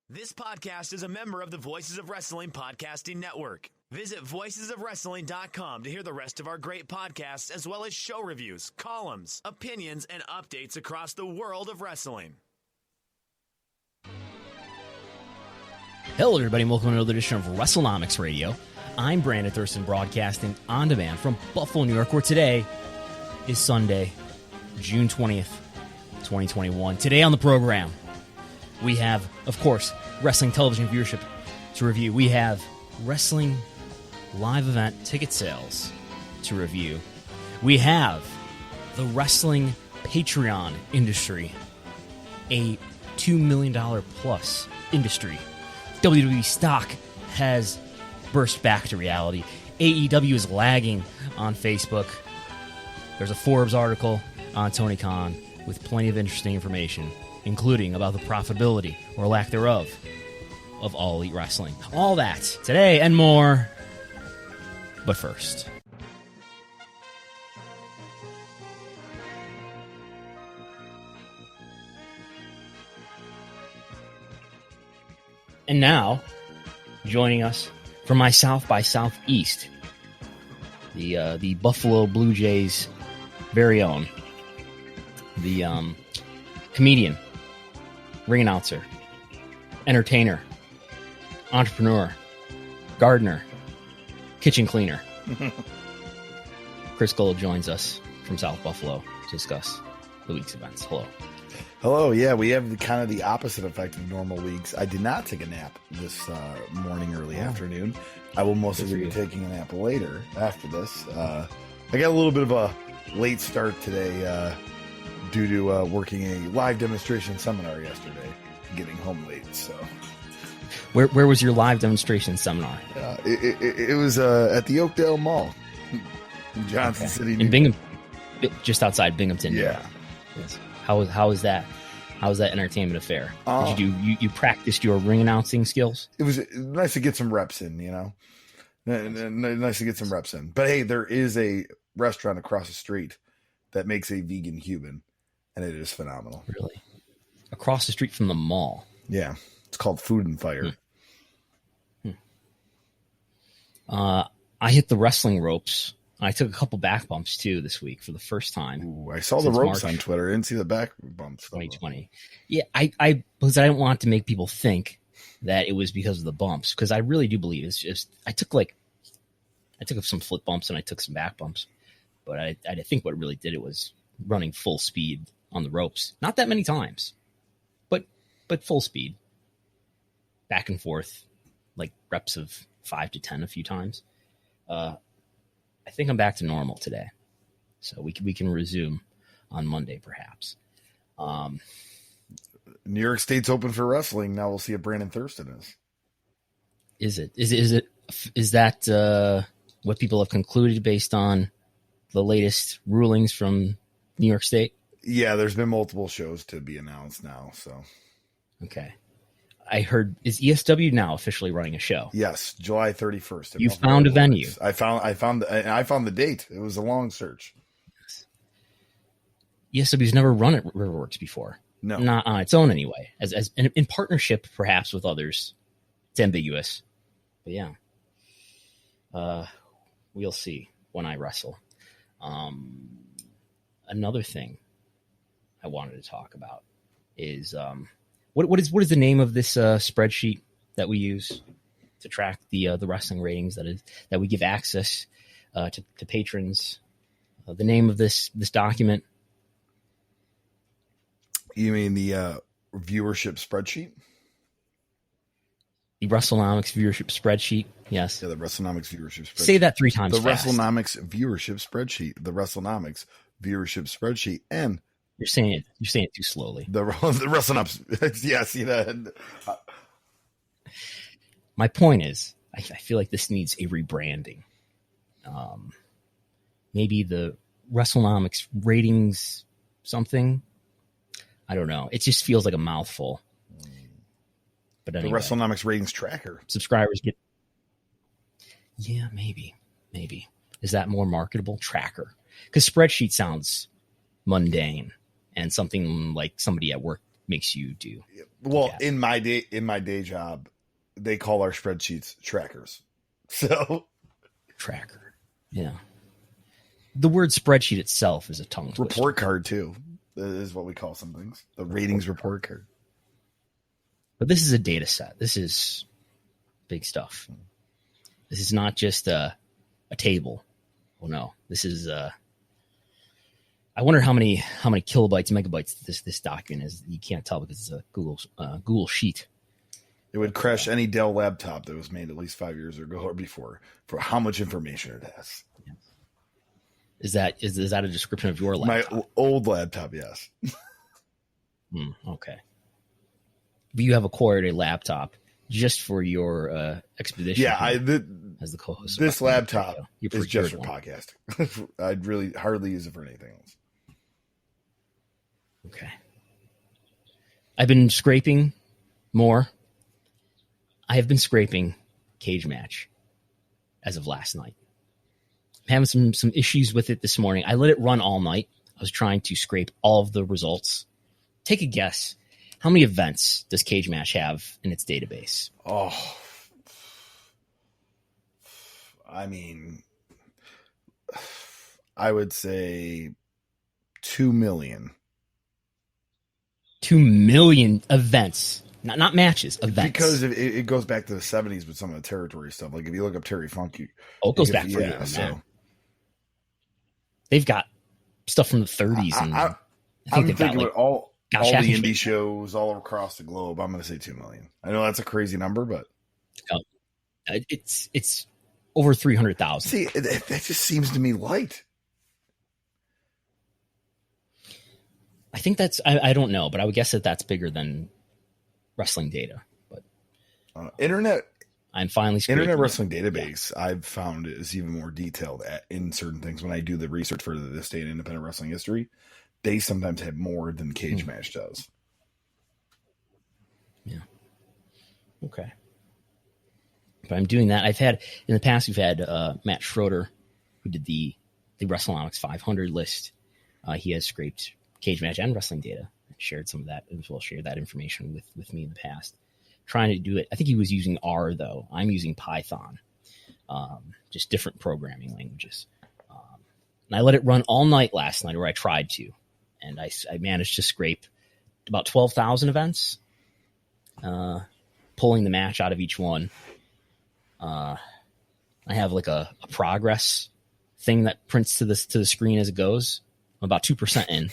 This podcast is a member of the Voices of Wrestling Podcasting Network. Visit voicesofwrestling.com to hear the rest of our great podcasts, as well as show reviews, columns, opinions, and updates across the world of wrestling. Hello, everybody, and welcome to another edition of Wrestlenomics Radio. I'm Brandon Thurston, broadcasting on demand from Buffalo, New York, where today is Sunday, June 20th, 2021. Today on the program, we have, of course, wrestling television viewership to review. We have wrestling live event ticket sales to review. We have the wrestling Patreon industry, a $2 million plus industry. WWE stock has burst back to reality. AEW is lagging on Facebook. There's a Forbes article on Tony Khan with plenty of interesting information, including about the profitability, or lack thereof, of All Elite Wrestling. All that today and more. But first, and now, joining us from my South by Southeast, the Buffalo Blue Jays' very own, the comedian, ring announcer, entertainer, entrepreneur, gardener, kitchen cleaner. Chris Gold joins us from South Buffalo to discuss the week's events. Hello. Hello. Yeah, we have kind of the opposite effect of normal weeks. I did not take a nap this morning, early afternoon. I will most likely be taking a nap later after this. I got a little bit of a late start today due to working a live demonstration seminar yesterday, getting home late. So, where was your live demonstration seminar? It was at the Oakdale Mall in Johnson City, in Binghamton, just outside Binghamton. Yeah. Yes. How was that? How was that entertainment affair? Did you practiced your ring announcing skills? It was nice to get some reps in, you know. Nice to get some reps in. But hey, there is a restaurant across the street that makes a vegan Cuban, and it is phenomenal. Really? Across the street from the mall? Yeah. It's called Food and Fire. I hit the wrestling ropes. I took a couple back bumps, too, this week for the first time. Ooh, I saw the ropes March, on Twitter. I didn't see the back bumps. 2020. Yeah, because I didn't want to make people think that it was because of the bumps, because I really do believe it's just, I took some flip bumps and I took some back bumps. But I think what really did it was running full speed on the ropes. Not that many times, but full speed. Back and forth, like reps of 5 to 10 a few times. I think I'm back to normal today. So we can resume on Monday, perhaps. New York State's open for wrestling. Now we'll see if Brandon Thurston is. Is that what people have concluded based on the latest rulings from New York State? Yeah, there's been multiple shows to be announced now. So, okay. I heard, is ESW now officially running a show? Yes, July 31st. You found a venue. I found the date. It was a long search. ESW's never run at Riverworks before. No, not on its own anyway. As in partnership, perhaps with others. It's ambiguous, but yeah. We'll see when I wrestle. Another thing I wanted to talk about is what is the name of this spreadsheet that we use to track the wrestling ratings that we give access to patrons? The name of this document. You mean the viewership spreadsheet? The Wrestlenomics viewership spreadsheet. Yes. Yeah, the Wrestlenomics viewership spreadsheet. Say that 3 times The fast. Wrestlenomics viewership spreadsheet. The Wrestlenomics viewership spreadsheet. And you're saying it too slowly. The Wrestlenomics. Yeah, see that. My point is, I feel like this needs a rebranding. Maybe the Wrestlenomics ratings something. I don't know. It just feels like a mouthful. But anyway, the Wrestlenomics ratings tracker. Subscribers get. Yeah, maybe. Is that more marketable? Tracker. Because spreadsheet sounds mundane and something like somebody at work makes you do. Well, in my day job, they call our spreadsheets trackers. So tracker. Yeah. The word spreadsheet itself is a tongue twister. Report card too. That is what we call some things. The ratings report card. But this is a data set. This is big stuff. This is not just a table. Oh no. This is I wonder how many kilobytes, megabytes this document is. You can't tell because it's a Google sheet. It would crash any Dell laptop that was made at least 5 years ago or before for how much information it has. Yeah. Is that a description of your laptop? My old laptop, yes. Okay. But you have acquired a laptop just for your expedition. Yeah, as the co-host. This laptop is just for podcasting. I'd really hardly use it for anything else. Okay. I've been scraping more. I have been scraping Cage Match as of last night. I'm having some issues with it this morning. I let it run all night. I was trying to scrape all of the results. Take a guess. How many events does Cage Match have in its database? Oh, I mean, I would say 2 million. 2 million events. Not matches, events. Because it goes back to the 70s with some of the territory stuff. Like if you look up Terry Funk, it goes back further than that. They've got stuff from the 30s. And I think they've got like all the indie shows all across the globe. I'm going to say 2 million. I know that's a crazy number, but it's over 300,000. See, that just seems to me light. I think that's I don't know, but I would guess that's bigger than wrestling data. But I'm finally Internet Wrestling Database. I've found is even more detailed in certain things. When I do the research for this day in independent wrestling history, they sometimes have more than Cage Match does. Yeah. Okay. But I'm doing that. In the past, we've had Matt Schroeder, who did the Wrestlenomics 500 list. He has scraped Cage Match and wrestling data. Shared some of that as well. Shared that information with me in the past. Trying to do it. I think he was using R though. I'm using Python. Just different programming languages. And I let it run all night last night, or I tried to, and I managed to scrape about 12,000 events, pulling the match out of each one. I have like a progress thing that prints to the screen as it goes. I'm about 2% in.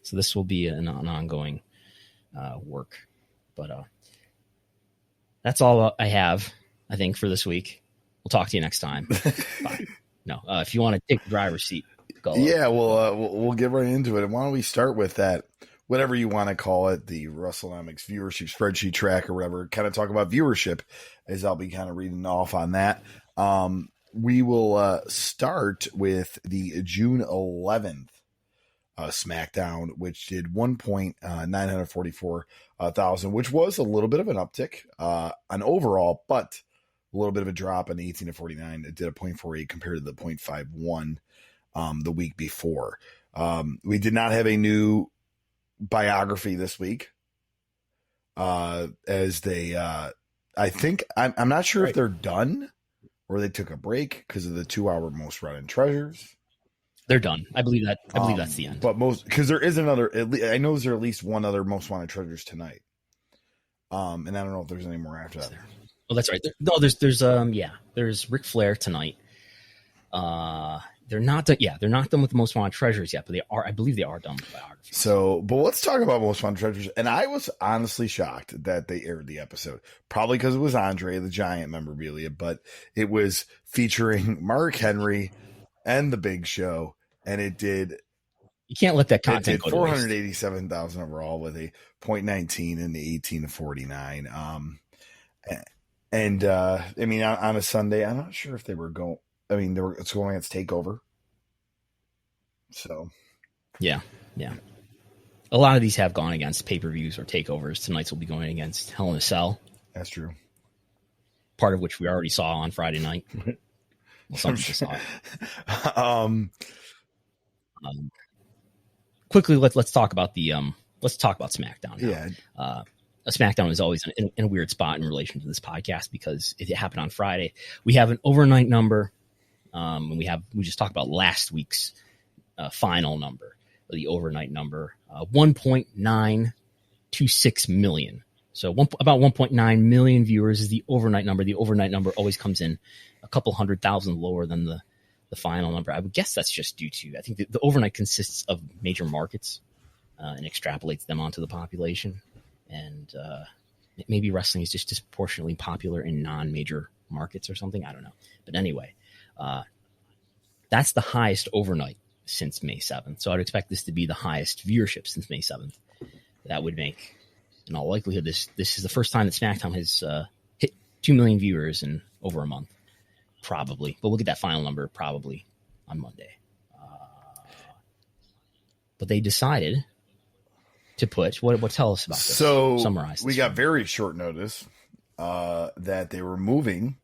So this will be an ongoing work. But that's all I have, I think, for this week. We'll talk to you next time. Bye. No, if you want to take the driver's seat, go. Yeah, we'll get right into it. And why don't we start with that, whatever you want to call it, the Wrestlenomics viewership spreadsheet track or whatever, kind of talk about viewership, as I'll be kind of reading off on that. We will start with the June 11th SmackDown, which did 1,944,000, which was a little bit of an uptick on overall, but a little bit of a drop on 18 to 49. It did a 0.48 compared to the 0.51 the week before. We did not have a new biography this week, as they, I think, I'm not sure if they're done or they took a break because of the 2-hour most running treasures. They're done. I believe that's the end. But because there is another, I know there's at least one other most wanted treasures tonight. And I don't know if there's any more after that. Oh, that's right. There's Ric Flair tonight. They're not done. Yeah, they're not done with the most wanted treasures yet, but I believe they are done with biography. So, but let's talk about most wanted treasures. And I was honestly shocked that they aired the episode, probably because it was Andre the Giant memorabilia, but it was featuring Mark Henry and the Big Show, and it did. You can't let that content go to waste. 487,000 overall with a 0.19 in the 18 to 49. And I mean, on a Sunday, I'm not sure if they were going. I mean, it's going against TakeOver. So, yeah. A lot of these have gone against pay-per-views or takeovers. Tonight's will be going against Hell in a Cell. That's true. Part of which we already saw on Friday night. Well, some people saw it. quickly, let's talk about SmackDown now. Yeah. SmackDown is always in a weird spot in relation to this podcast because it happened on Friday. We have an overnight number, and we just talked about last week's final number, the overnight number, 1.926 million. So about 1.9 million viewers is the overnight number. The overnight number always comes in a couple 100,000 lower than the final number. I would guess that's just due to, I think the overnight consists of major markets and extrapolates them onto the population. And maybe wrestling is just disproportionately popular in non-major markets or something. I don't know. But anyway, that's the highest overnight since May 7th. So I'd expect this to be the highest viewership since May 7th. That would make, in all likelihood, this is the first time that SmackDown has hit 2 million viewers in over a month. Probably. But we'll get that final number probably on Monday. But they decided to put, what tell us about this? So summarize this. We got very short notice that they were moving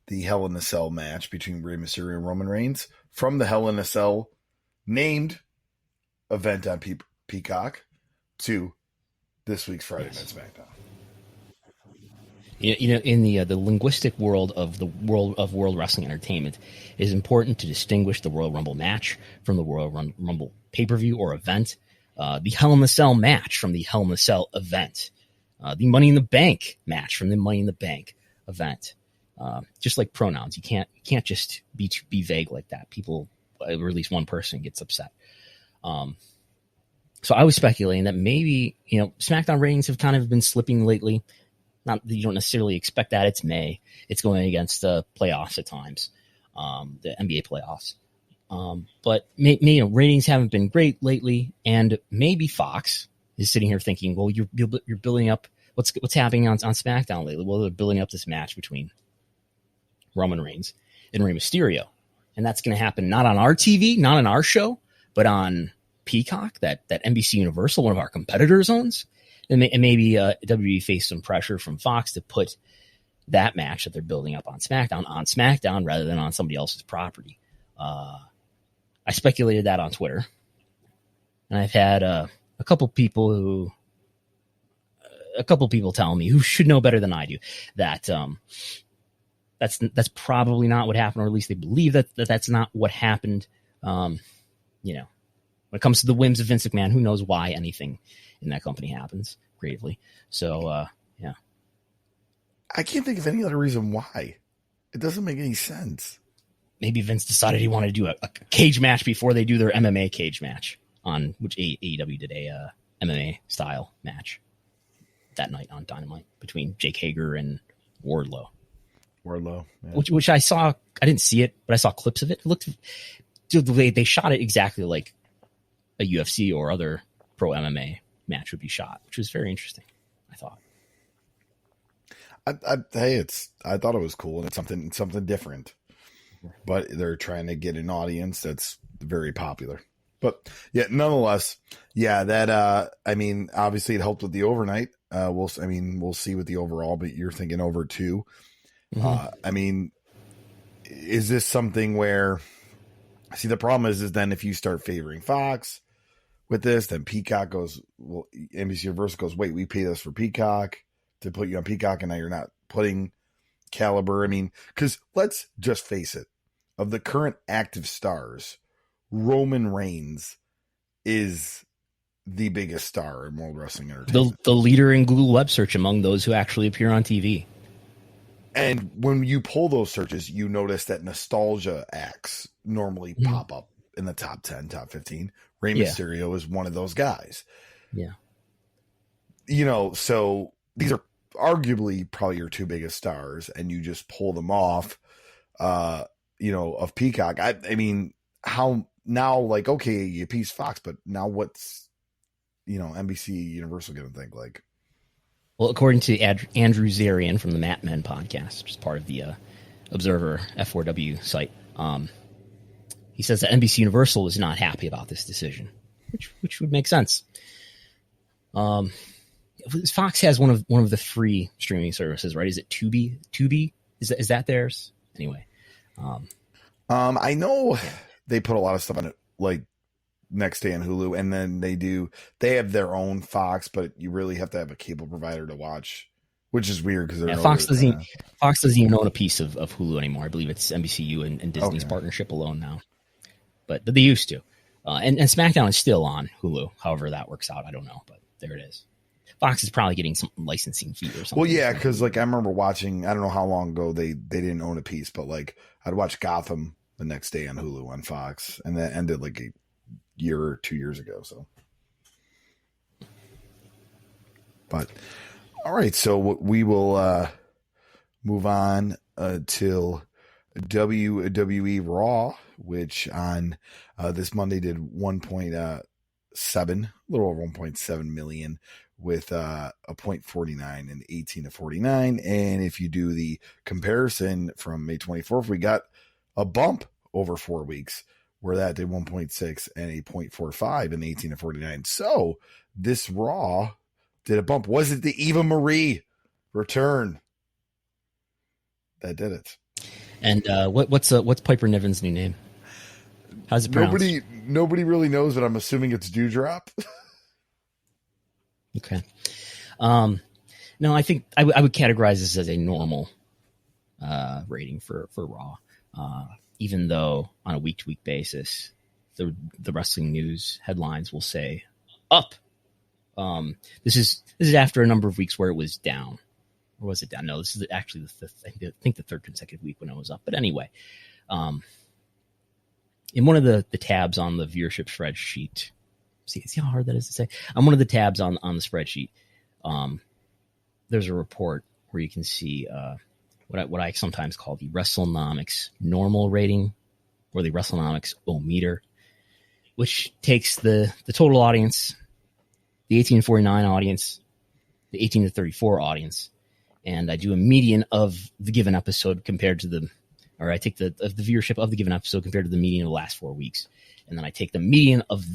the Hell in a Cell match between Rey Mysterio and Roman Reigns from the Hell in a Cell named event on Peacock to this week's Friday Night SmackDown. You know, in the linguistic world of World Wrestling Entertainment, it is important to distinguish the Royal Rumble match from the Royal Rumble pay-per-view or event, the Hell in a Cell match from the Hell in a Cell event, the Money in the Bank match from the Money in the Bank event. Just like pronouns, you can't just be vague like that. People, or at least one person, gets upset. So I was speculating that maybe, you know, SmackDown ratings have kind of been slipping lately. Not that you don't necessarily expect that. It's May. It's going against the playoffs at times, the NBA playoffs. But you know, ratings haven't been great lately, and maybe Fox is sitting here thinking, well, you're building up what's happening on SmackDown lately. Well, they're building up this match between Roman Reigns and Rey Mysterio, and that's going to happen not on our TV, not on our show, but on Peacock that NBC Universal, one of our competitors, owns. And maybe WWE faced some pressure from Fox to put that match that they're building up on SmackDown rather than on somebody else's property. I speculated that on Twitter, and I've had a couple people tell me, who should know better than I do, that that's probably not what happened, or at least they believe that's not what happened. You know, when it comes to the whims of Vince McMahon, who knows why anything in that company happens creatively. So, yeah. I can't think of any other reason why. It doesn't make any sense. Maybe Vince decided he wanted to do a cage match before they do their MMA cage match, on which AEW did a MMA style match that night on Dynamite between Jake Hager and Wardlow. Yeah. Which I saw. I didn't see it, but I saw clips of it. It looked, they shot it exactly like a UFC or other pro MMA match would be shot, which was very interesting, I thought. I thought it was cool, and it's something different. But they're trying to get an audience that's very popular. But yeah, nonetheless, yeah, that I mean, obviously it helped with the overnight. We'll see with the overall, but you're thinking over 2. Mm-hmm. I mean, is this something where, see, the problem is then if you start favoring Fox with this, then Peacock goes, well, NBC Universal goes, wait, we paid us for Peacock to put you on Peacock, and now you're not putting caliber. I mean, because let's just face it, of the current active stars, Roman Reigns is the biggest star in World Wrestling Entertainment. The leader in Google web search among those who actually appear on TV. And when you pull those searches, you notice that nostalgia acts normally pop up in the top 10, top 15. Rey Mysterio is one of those guys. Yeah. You know, so these are arguably probably your 2 biggest stars, and you just pull them off, you know, of Peacock. I mean, how now, like, okay, you piece Fox, but now what's, you know, NBC Universal going to think? Like, well, according to Andrew Zarian from the Mat Men podcast, which is part of the Observer F4W site, he says that NBC Universal is not happy about this decision, which would make sense. Fox has one of the free streaming services, right? Is it Tubi? Tubi is that theirs? Anyway, I know they put a lot of stuff on it, like Next Day on Hulu, and then they have their own Fox, but you really have to have a cable provider to watch, which is weird because Fox doesn't even own a piece of Hulu anymore. I believe it's NBCU and Disney's partnership alone now, but they used to. And SmackDown is still on Hulu. However that works out, I don't know, but there it is. Fox is probably getting some licensing fee or something. Well, yeah, because like I remember watching, I don't know how long ago they didn't own a piece, but like I'd watch Gotham the next day on Hulu on Fox, and that ended like a year or 2 years ago. So, but all right, so we will move on till WWE Raw, which on this Monday did 1.7, a little over 1.7 million, with a 0.49 and 18-49. And if you do the comparison from May 24th, we got a bump over 4 weeks, where that did 1.6 and a 0.45 and 18-49. So this Raw did a bump. Was it the Eva Marie return that did it? And what's Piper Niven's new name? How's it pronounced? Nobody really knows, but I'm assuming it's Dewdrop. Okay. No, I think I would categorize this as a normal rating for Raw. Even though on a week-to-week basis, the wrestling news headlines will say up. This is after a number of weeks where it was down. Or was it down? No, this is actually the fifth. I think the third consecutive week when it was up. But anyway, in one of the tabs on the viewership spreadsheet, see how hard that is to say? On one of the tabs on the spreadsheet, there's a report where you can see what I sometimes call the Wrestlenomics normal rating, or the Wrestlenomics O-meter, which takes the total audience, the 18-49 audience, the 18-34 audience, and I do a median of the given episode compared to I take the viewership of the given episode compared to the median of the last 4 weeks. And then I take the median of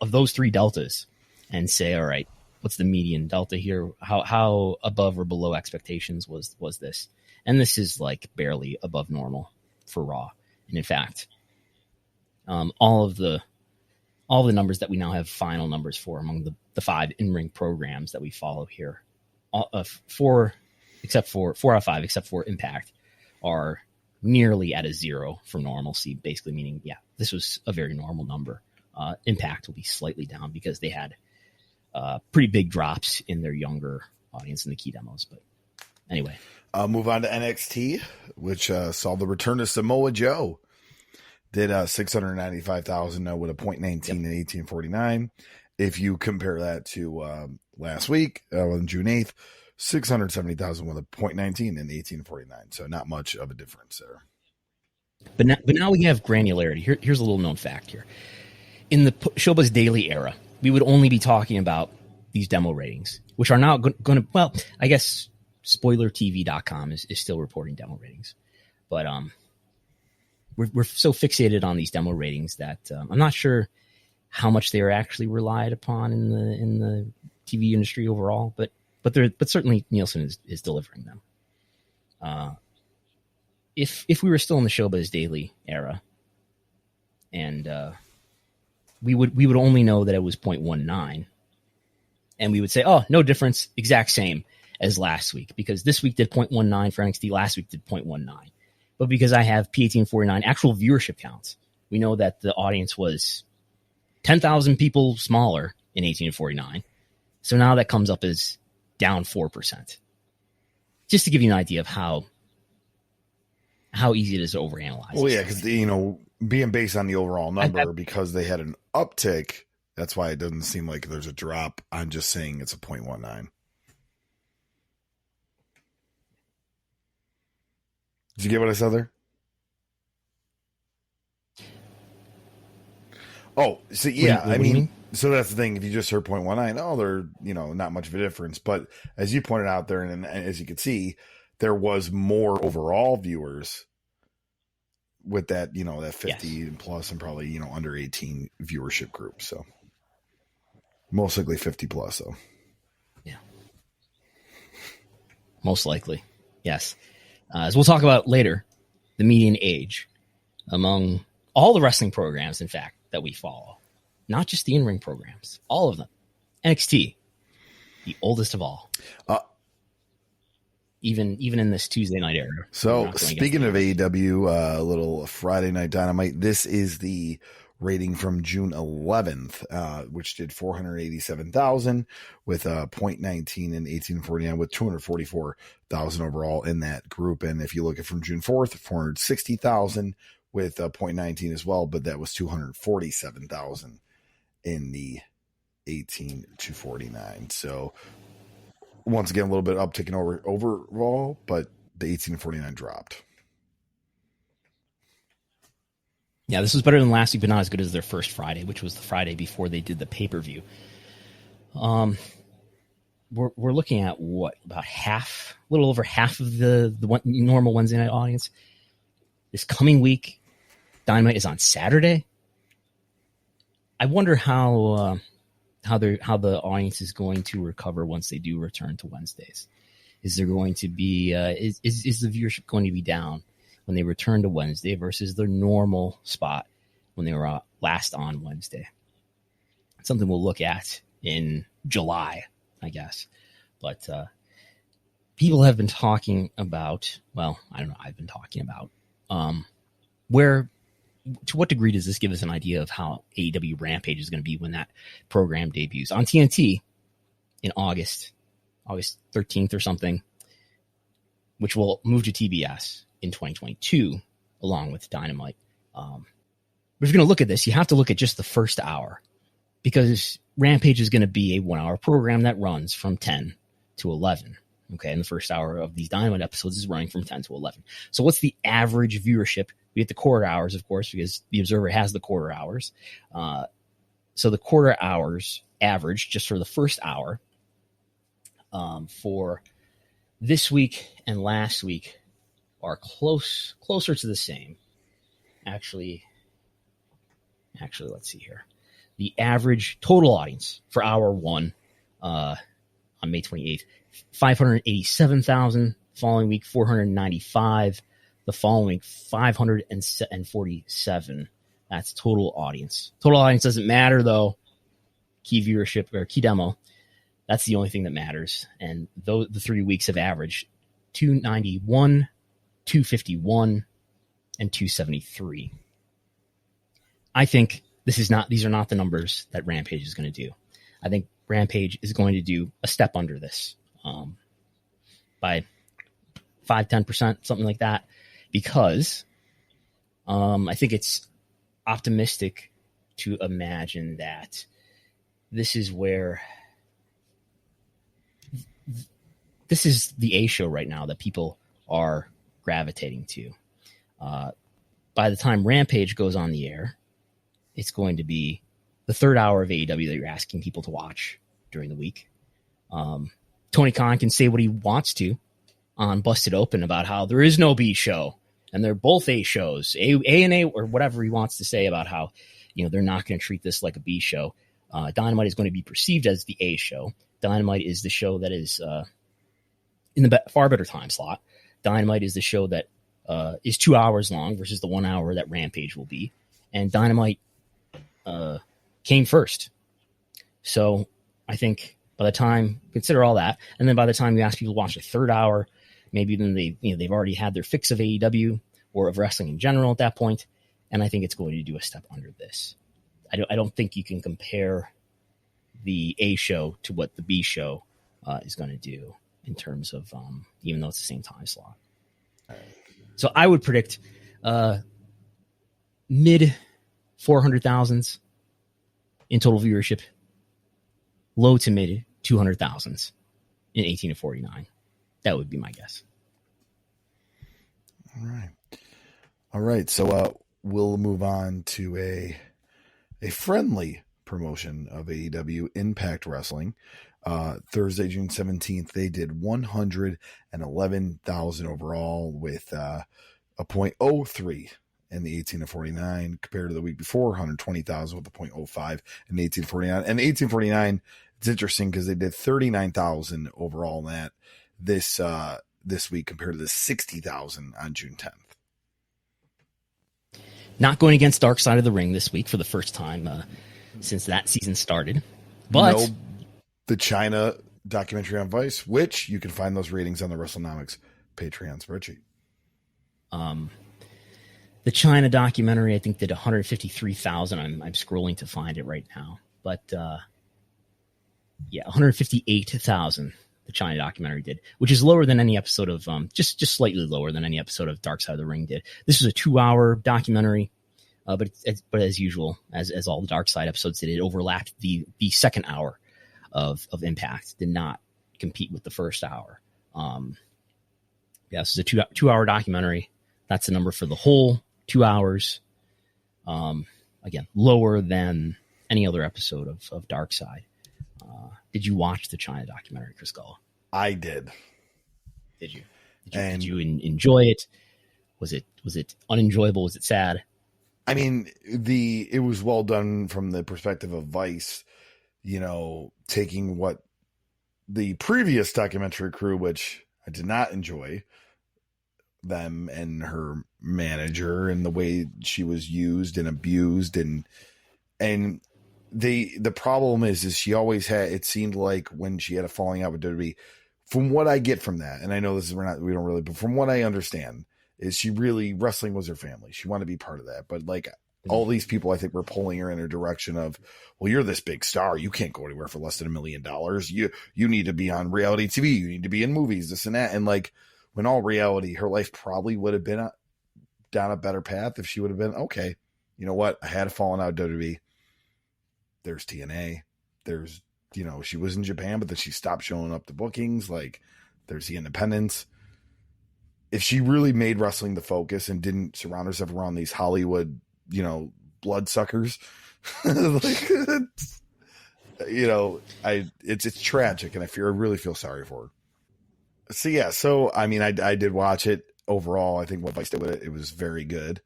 those three deltas and say, all right, what's the median delta here? How above or below expectations was this? And this is like barely above normal for Raw. And in fact, all the numbers that we now have final numbers for among the 5 in-ring programs that we follow here, 4 out of 5, except for Impact, are nearly at a 0 for normalcy, basically meaning, yeah, this was a very normal number. Impact will be slightly down because they had pretty big drops in their younger audience in the key demos. But anyway. Move on to NXT, which saw the return of Samoa Joe. Did 695,000 with a 0.19 and 18.49. If you compare that to last week, on June 8th, 670,000 with a 0.19 and 18.49. So not much of a difference there. But now we have granularity. Here's a little known fact here. In the Showbuzz Daily era, we would only be talking about these demo ratings, which are now going to, well, I guess SpoilerTV.com is still reporting demo ratings. But we're so fixated on these demo ratings that I'm not sure how much they are actually relied upon in the TV industry overall, but certainly Nielsen is delivering them. If we were still in the Showbuzz Daily era, and we would only know that it was 0.19, and we would say, oh, no difference, exact same as last week, because this week did 0.19 for NXT, last week did 0.19. But because I have P1849 actual viewership counts, we know that the audience was 10,000 people smaller in 1849. So now that comes up as down 4%. Just to give you an idea of how easy it is to overanalyze. Well, yeah, because, being based on the overall number, because they had an uptick, that's why it doesn't seem like there's a drop. I'm just saying it's a 0.19. Did you get what I said there? Oh, so yeah, what do you mean? So that's the thing. If you just heard 0.19, they're, not much of a difference. But as you pointed out there, and as you can see, there was more overall viewers with that, that 50 and plus and probably, under 18 viewership group. So most likely 50 plus, though. Yeah. Most likely. Yes. As we'll talk about later, the median age among all the wrestling programs, in fact, that we follow not just the in-ring programs, all of them. NXT, the oldest of all. Even in this Tuesday night era. So speaking of AEW, a little Friday Night Dynamite, this is the rating from June 11th, which did 487,000 with 0.19 and 1849 with 244,000 overall in that group. And if you look at from June 4th, 460,000 with 0.19 as well, but that was 247,000 in the 18 to 49. So once again, a little bit upticking overall, but the 18 to 49 dropped. Yeah, this was better than last week, but not as good as their first Friday, which was the Friday before they did the pay-per-view. We're looking at what, about half, a little over half of the normal Wednesday night audience. This coming week, Dynamite is on Saturday. I wonder how the audience is going to recover once they do return to Wednesdays. Is there going to be is the viewership going to be down when they return to Wednesday versus their normal spot when they were last on Wednesday? It's something we'll look at in July, I guess. But people have been talking about, well, I don't know, I've been talking about to what degree does this give us an idea of how AEW Rampage is going to be when that program debuts on TNT in August 13th or something, which will move to TBS in 2022 along with Dynamite. But if you're going to look at this, you have to look at just the first hour, because Rampage is going to be a 1 hour program that runs from 10 to 11. Okay. And the first hour of these Dynamite episodes is running from 10 to 11. So what's the average viewership? We get the quarter hours, of course, because the Observer has the quarter hours. So the quarter hours average just for the first hour for this week and last week are closer to the same. Actually, let's see here. The average total audience for hour one on May 28th, 587,000. Following week, 495. The following week, 547. That's total audience. Total audience doesn't matter, though. Key viewership or key demo, that's the only thing that matters. And the 3 weeks have averaged 291, 251, and 273. I think these are not the numbers that Rampage is going to do. I think Rampage is going to do a step under this by 5-10%, something like that, because I think it's optimistic to imagine that this is the A show right now that people are gravitating to. By the time Rampage goes on the air, it's going to be the third hour of AEW that you're asking people to watch during the week. Tony Khan can say what he wants to on Busted Open about how there is no B show and they're both A shows, A and A, or whatever he wants to say about how, they're not going to treat this like a B show. Dynamite is going to be perceived as the A show. Dynamite is the show that is in the far better time slot. Dynamite is the show that is 2 hours long versus the 1 hour that Rampage will be. And Dynamite came first. So I think by the time, consider all that, and then by the time you ask people to watch the third hour, maybe then they've already had their fix of AEW or of wrestling in general at that point, and I think it's going to do a step under this. I don't think you can compare the A show to what the B show is going to do in terms of even though it's the same time slot. So I would predict mid 400,000s in total viewership, low to mid 200,000s in 18 to 49. That would be my guess. All right. So we'll move on to a friendly promotion of AEW, Impact Wrestling. Thursday, June 17th, they did 111,000 overall with a 0.03 in the 18 to 49 compared to the week before, 120,000 with a 0.05 in the 18 to 49. And the 18 to 49, it's interesting because they did 39,000 overall in that this week compared to the 60,000 on June 10th. Not going against Dark Side of the Ring this week for the first time. since that season started. But the China documentary on Vice, which you can find those ratings on the Wrestlenomics Patreon spreadsheet. The China documentary, I think, did 153,000. I'm scrolling to find it right now, but 158,000. The China documentary did, which is lower than any episode of just slightly lower than any episode of Dark Side of the Ring did. This was a 2-hour documentary, but as usual, as all the Dark Side episodes did, it overlapped the second hour of Impact. Did not compete with the first hour. This is a 2-hour documentary. That's the number for the whole 2 hours. Again, lower than any other episode of Dark Side. Did you watch the China documentary, Chris Gullo? I did. Did you enjoy it? Was it unenjoyable? Was it sad? I mean, it was well done from the perspective of Vice, taking what the previous documentary crew, which I did not enjoy, them and her manager and the way she was used and abused and the problem is she always had, it seemed like when she had a falling out with WWE, from what I get from that, and I know but from what I understand is she really, wrestling was her family. She wanted to be part of that. But like all these people, I think were pulling her in a direction of, well, you're this big star. You can't go anywhere for less than $1 million. You need to be on reality TV. You need to be in movies, this and that. And like, when all reality, her life probably would have been down a better path if she would have been, okay, you know what? I had a falling out WWE. There's TNA. There's, she was in Japan, but then she stopped showing up to bookings. Like, there's the independents. If she really made wrestling the focus and didn't surround herself around these Hollywood, bloodsuckers, like, it's tragic, and I really feel sorry for her. So I mean, I did watch it. Overall, I think what Vice did with it was very good.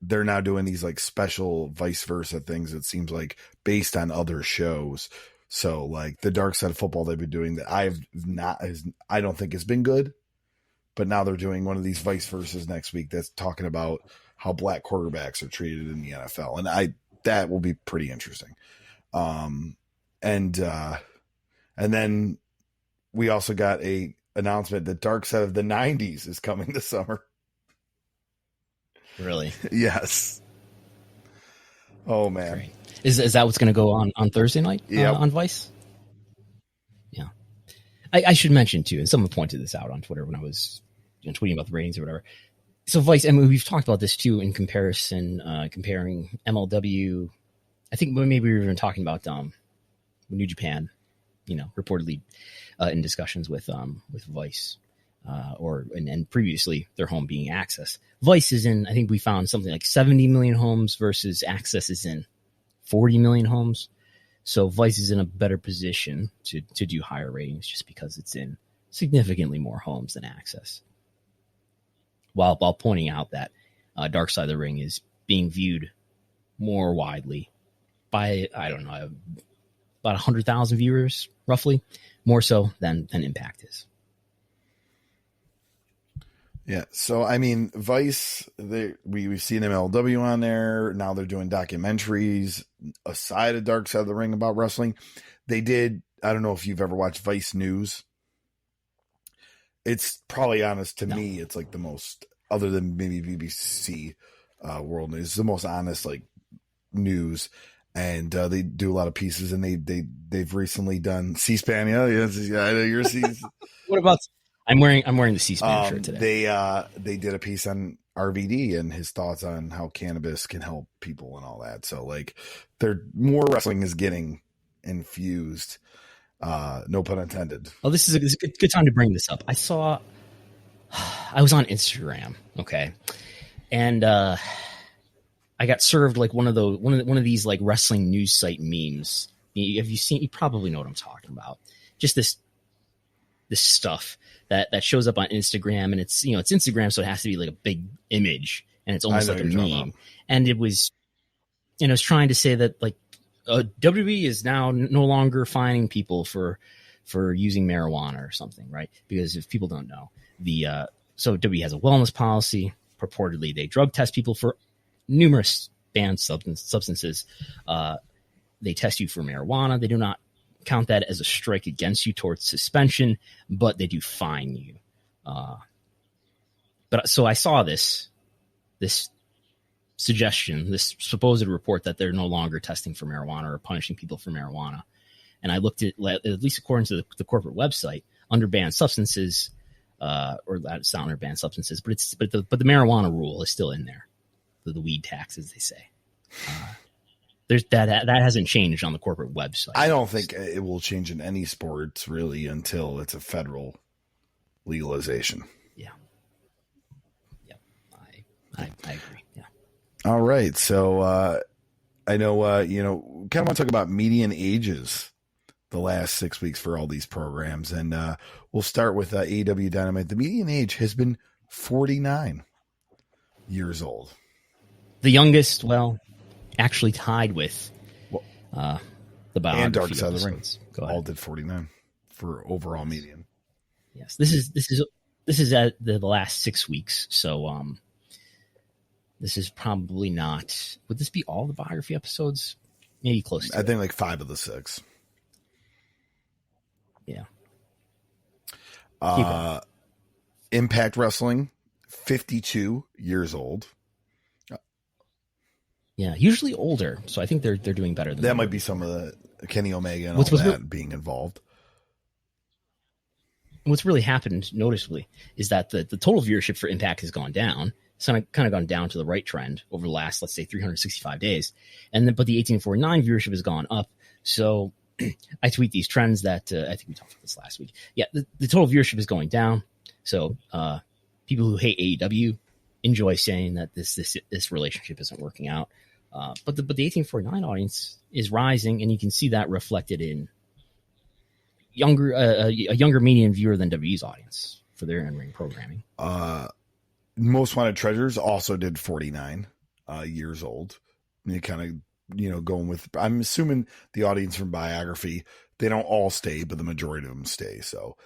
They're now doing these like special vice versa things. It seems like based on other shows. So like the Dark Side of Football they've been doing that I don't think has been good, but now they're doing one of these vice versas next week that's talking about how black quarterbacks are treated in the NFL, and that will be pretty interesting. And then we also got a announcement that Dark Side of the 90s is coming this summer. Really? Yes. Oh man. Great. Is that what's going to go on Thursday night on Vice? Yeah. I should mention too, and someone pointed this out on Twitter when I was tweeting about the ratings or whatever. So Vice, I mean, we've talked about this too in comparison, comparing MLW. I think maybe we were even talking about New Japan, reportedly in discussions with Vice. And previously their home being Access. Vice is in, I think we found something like 70 million homes versus Access is in 40 million homes. So Vice is in a better position to do higher ratings just because it's in significantly more homes than Access. While pointing out that Dark Side of the Ring is being viewed more widely by, I don't know, about 100,000 viewers, roughly, more so than Impact is. Yeah, so I mean, Vice, we've seen MLW on there. Now they're doing documentaries aside of Dark Side of the Ring about wrestling. They did, I don't know if you've ever watched Vice News. It's probably honest to me, it's like the most, other than maybe BBC World News, the most honest like news. And they do a lot of pieces, and they've recently done C-SPAN. Yeah, I know you're C. What about? I'm wearing the C-SPAN shirt today. They did a piece on RVD and his thoughts on how cannabis can help people and all that. So like, more wrestling is getting infused. No pun intended. Oh, this is a good time to bring this up. I was on Instagram, okay, and I got served like one of these like wrestling news site memes. Have you seen? You probably know what I'm talking about. Just this stuff that shows up on Instagram, and it's it's Instagram, so it has to be like a big image, and it's almost like a meme. And it was trying to say that like WWE is now no longer fining people for using marijuana or something, right? Because if people don't know, so WWE has a wellness policy. Purportedly, they drug test people for numerous banned substances, they test you for marijuana. They do not count that as a strike against you towards suspension, but they do fine you. But so I saw this suggestion, this supposed report that they're no longer testing for marijuana or punishing people for marijuana. And I looked at least according to the corporate website, under banned substances, or it's not under banned substances, but the marijuana rule is still in there. The weed tax, as they say. There's that hasn't changed on the corporate website. I don't think it will change in any sports really until it's a federal legalization. Yeah. I agree. Yeah. All right. So I know, kind of want to talk about median ages the last 6 weeks for all these programs. And we'll start with AEW Dynamite. The median age has been 49 years old. The youngest, actually tied with the biography and Dark Side of the Ring. All did 49 for overall median. Yes, this is at the last 6 weeks. So this is probably not. Would this be all the biography episodes? Maybe close to I think like 5 of the 6. Yeah. Impact Wrestling, 52 years old. Yeah, usually older. So I think they're doing better than that. Might be some of the Kenny Omega and being involved. What's really happened noticeably is that the total viewership for Impact has gone down. It's kind of gone down to the right trend over the last, let's say, 365 days. But the 1849 viewership has gone up. So I tweet these trends that I think we talked about this last week. Yeah, the total viewership is going down. So people who hate AEW enjoy saying that this relationship isn't working out. But the 1849 audience is rising, and you can see that reflected in a younger median viewer than WWE's audience for their in-ring programming. Most Wanted Treasures also did 49 years old. And you kind of, going with, I'm assuming the audience from biography, they don't all stay, but the majority of them stay. So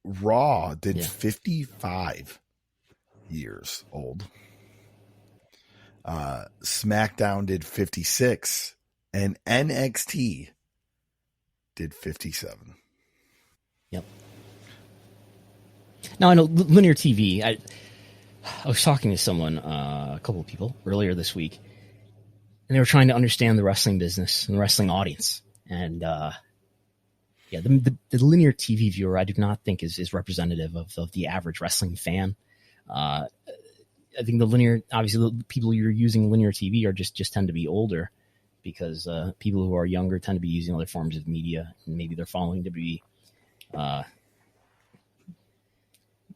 Raw did 55 years old. SmackDown did 56, and NXT did 57. Yep. Now I know linear TV. I was talking to someone, a couple of people earlier this week, and they were trying to understand the wrestling business and the wrestling audience. And the linear TV viewer, I do not think is representative of the average wrestling fan. I think obviously the people you're using linear TV are just tend to be older, because people who are younger tend to be using other forms of media, and maybe they're following WWE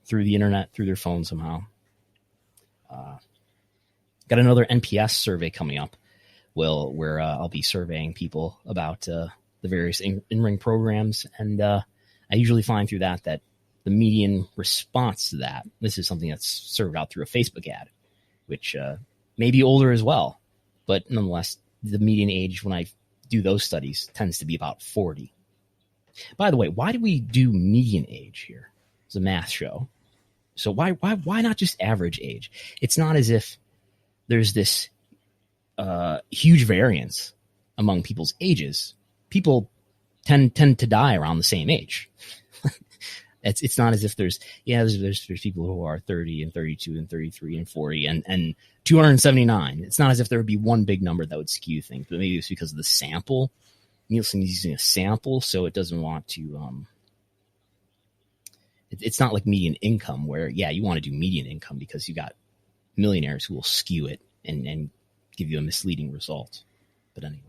through the internet, through their phone somehow. Got another NPS survey coming up, where I'll be surveying people about the various in-ring programs, and I usually find through that the median response to that, this is something that's served out through a Facebook ad, which may be older as well, but nonetheless, the median age when I do those studies tends to be about 40. By the way, why do we do median age here? It's a math show. So why not just average age? It's not as if there's this huge variance among people's ages. People tend to die around the same age. It's not as if there's people who are 30 and 32 and 33 and 40 and 279. It's not as if there would be one big number that would skew things, but maybe it's because of the sample. Nielsen is using a sample, so it doesn't want to. It's not like median income, where you want to do median income because you got millionaires who will skew it and give you a misleading result. But anyway,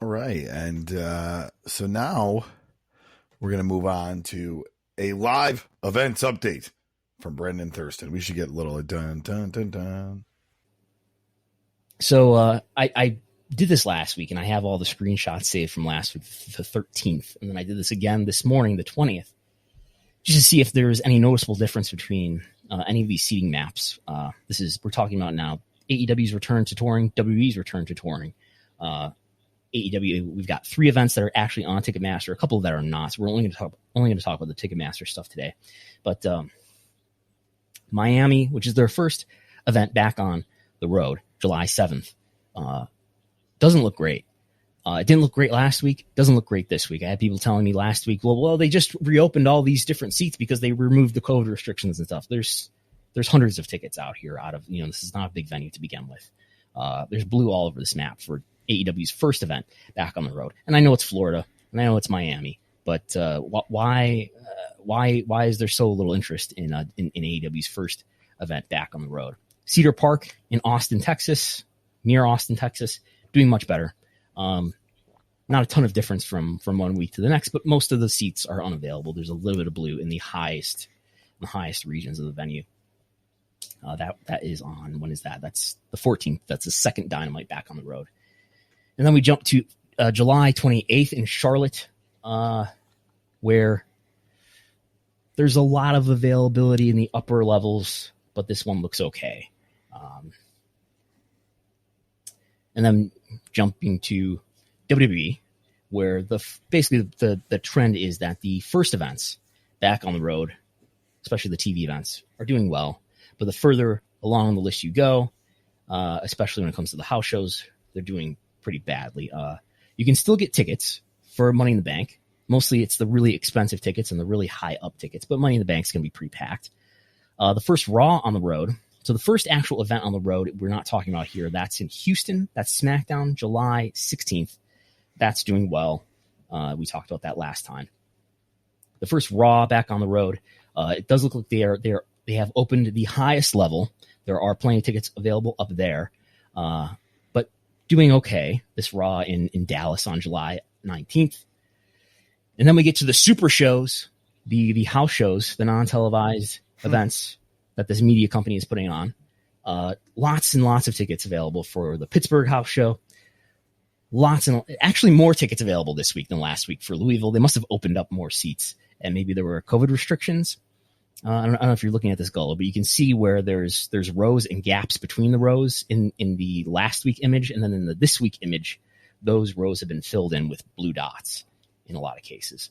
all right, and so now we're gonna move on to a live events update from Brendan Thurston. We should get a little dun dun dun dun. So I did this last week, and I have all the screenshots saved from last week, the 13th, and then I did this again this morning, the 20th, just to see if there was any noticeable difference between any of these seating maps. We're talking about now AEW's return to touring, WWE's return to touring. AEW, we've got 3 events that are actually on Ticketmaster, a couple that are not. So we're only going to talk about the Ticketmaster stuff today. But Miami, which is their first event back on the road, July 7th. Doesn't look great. It didn't look great last week. Doesn't look great this week. I had people telling me last week, well, they just reopened all these different seats because they removed the COVID restrictions and stuff. There's hundreds of tickets out here out of, this is not a big venue to begin with. There's blue all over this map for AEW's first event back on the road. And I know it's Florida and I know it's Miami, but why is there so little interest in AEW's first event back on the road? Cedar Park in Austin, Texas, near Austin, Texas, doing much better. Not a ton of difference from 1 week to the next, but most of the seats are unavailable. There's a little bit of blue in the highest regions of the venue. That is on, when is that? That's the 14th. That's the second Dynamite back on the road. And then we jump to July 28th in Charlotte, where there's a lot of availability in the upper levels, but this one looks okay. And then jumping to WWE, where basically the trend is that the first events back on the road, especially the TV events, are doing well. But the further along the list you go, especially when it comes to the house shows, they're doing pretty badly. You can still get tickets for Money in the Bank. Mostly it's the really expensive tickets and the really high up tickets, but Money in the Bank is going to be pre-packed. The first Raw on the road. So the first actual event on the road we're not talking about here, that's in Houston. That's SmackDown, July 16th. That's doing well. We talked about that last time. The first Raw back on the road, it does look like they have opened the highest level. There are plenty of tickets available up there, but doing okay. This Raw in Dallas on July 19th. And then we get to the super shows, the house shows, the non-televised events that this media company is putting on. Lots and lots of tickets available for the Pittsburgh house show. Actually more tickets available this week than last week for Louisville. They must have opened up more seats, and maybe there were COVID restrictions. I don't know if you're looking at this, Gullo, but you can see where there's rows and gaps between the rows in the last week image, and then in the this week image, those rows have been filled in with blue dots in a lot of cases.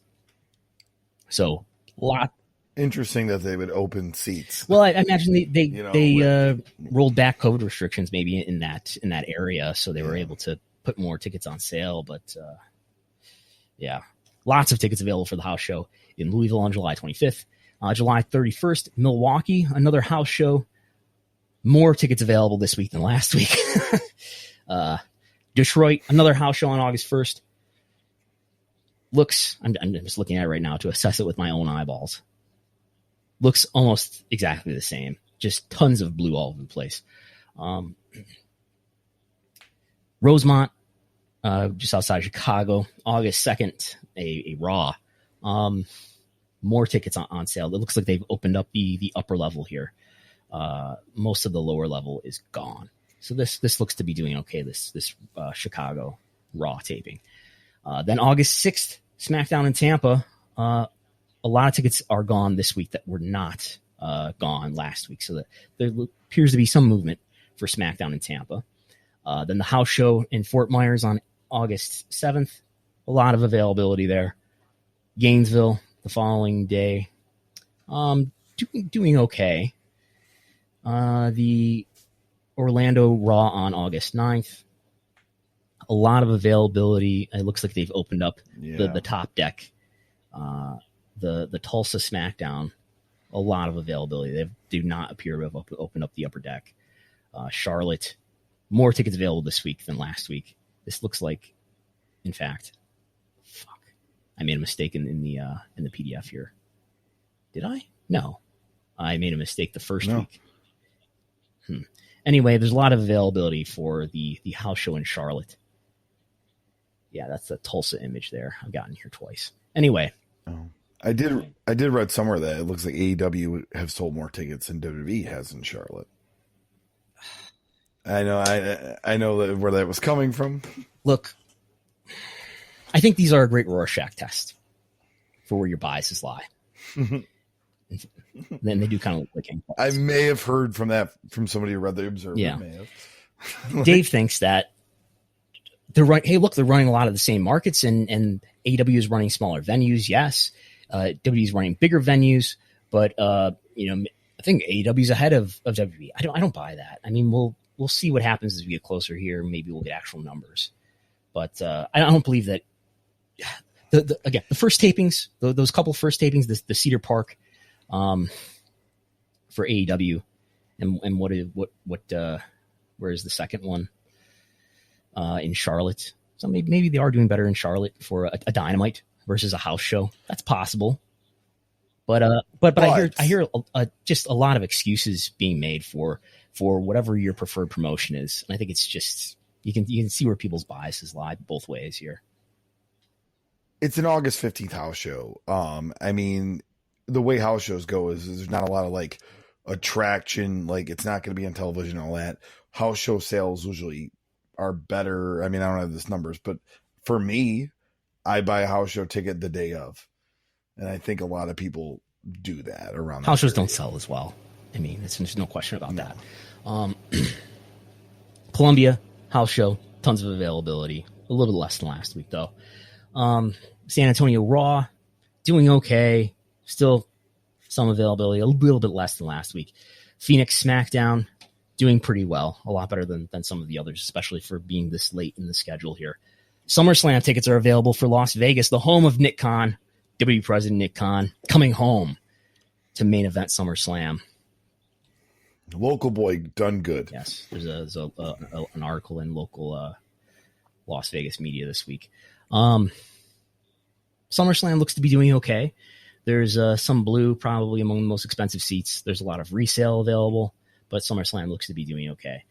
So interesting that they would open seats. Well, I imagine they rolled back COVID restrictions maybe in that area, so they were able to put more tickets on sale. But lots of tickets available for the house show in Louisville on July 25th. July 31st, Milwaukee, another house show. More tickets available this week than last week. Detroit, another house show on August 1st. I'm just looking at it right now to assess it with my own eyeballs. Looks almost exactly the same. Just tons of blue all over the place. Rosemont, just outside Chicago, August 2nd, a Raw. More tickets on sale. It looks like they've opened up the upper level here. Most of the lower level is gone. So this looks to be doing okay, this Chicago Raw taping. Then August 6th, SmackDown in Tampa. A lot of tickets are gone this week that were not gone last week. So that there appears to be some movement for SmackDown in Tampa. Then the house show in Fort Myers on August 7th. A lot of availability there. Gainesville the following day. Doing okay. The Orlando Raw on August 9th. A lot of availability. It looks like they've opened up the top deck. The Tulsa SmackDown, a lot of availability. They do not appear to have opened up the upper deck. Charlotte, more tickets available this week than last week. This looks like, in fact, I made a mistake in the PDF here. Did I? No, I made a mistake the first week. Anyway, there's a lot of availability for the house show in Charlotte. Yeah, that's the Tulsa image there. I've gotten here twice. Anyway. Oh. I did read somewhere that it looks like AEW have sold more tickets than WWE has in Charlotte. I know where that was coming from. Look, I think these are a great Rorschach test for where your biases lie. Then they do kind of look like impulse. I may have heard from somebody who read the Observer. Yeah. May have. Dave thinks that they're right. Hey, look, they're running a lot of the same markets, and AEW is running smaller venues. Yes. WWE is running bigger venues, but I think AEW is ahead of WWE. I don't buy that. I mean, we'll we'll see what happens as we get closer here. Maybe we'll get actual numbers, but I don't believe that. Again, the first tapings, those couple first tapings, the Cedar Park, for AEW, and where is the second one? In Charlotte. So maybe they are doing better in Charlotte for a Dynamite versus a house show. That's possible. But I hear just a lot of excuses being made for whatever your preferred promotion is, and I think it's just you can see where people's biases lie both ways here. It's an August 15th house show. I mean, the way house shows go is there's not a lot of like attraction. Like it's not going to be on television and all that. House show sales usually are better. I mean, I don't have this numbers, but for me, I buy a house show ticket the day of. And I think a lot of people do that around. House shows don't sell as well. I mean, there's no question about that. Columbia house show, tons of availability. A little bit less than last week though. San Antonio Raw, doing okay. Still some availability, a little bit less than last week. Phoenix SmackDown, doing pretty well. A lot better than some of the others, especially for being this late in the schedule here. SummerSlam tickets are available for Las Vegas, the home of Nick Khan, WWE President Nick Khan, coming home to main event SummerSlam. Local boy done good. Yes, there's an article in local Las Vegas media this week. SummerSlam looks to be doing okay. There's some blue, probably among the most expensive seats. There's a lot of resale available, but SummerSlam looks to be doing okay.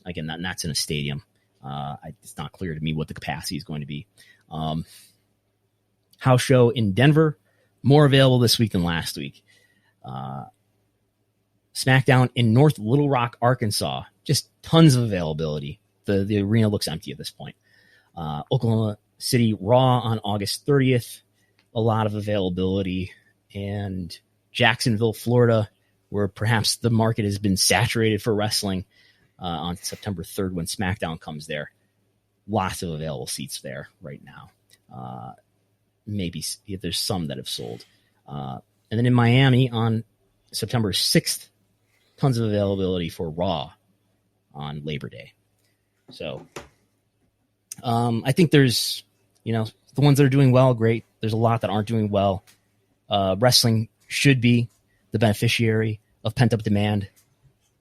Again, that's in a stadium. It's not clear to me what the capacity is going to be. House show in Denver, more available this week than last week. SmackDown in North Little Rock, Arkansas, just tons of availability. The arena looks empty at this point. Oklahoma City Raw on August 30th, a lot of availability. And Jacksonville, Florida, where perhaps the market has been saturated for wrestling, on September 3rd when SmackDown comes there. Lots of available seats there right now. Maybe there's some that have sold. And then in Miami on September 6th, tons of availability for Raw on Labor Day. So I think there's, the ones that are doing well, great. There's a lot that aren't doing well. Wrestling should be the beneficiary of pent-up demand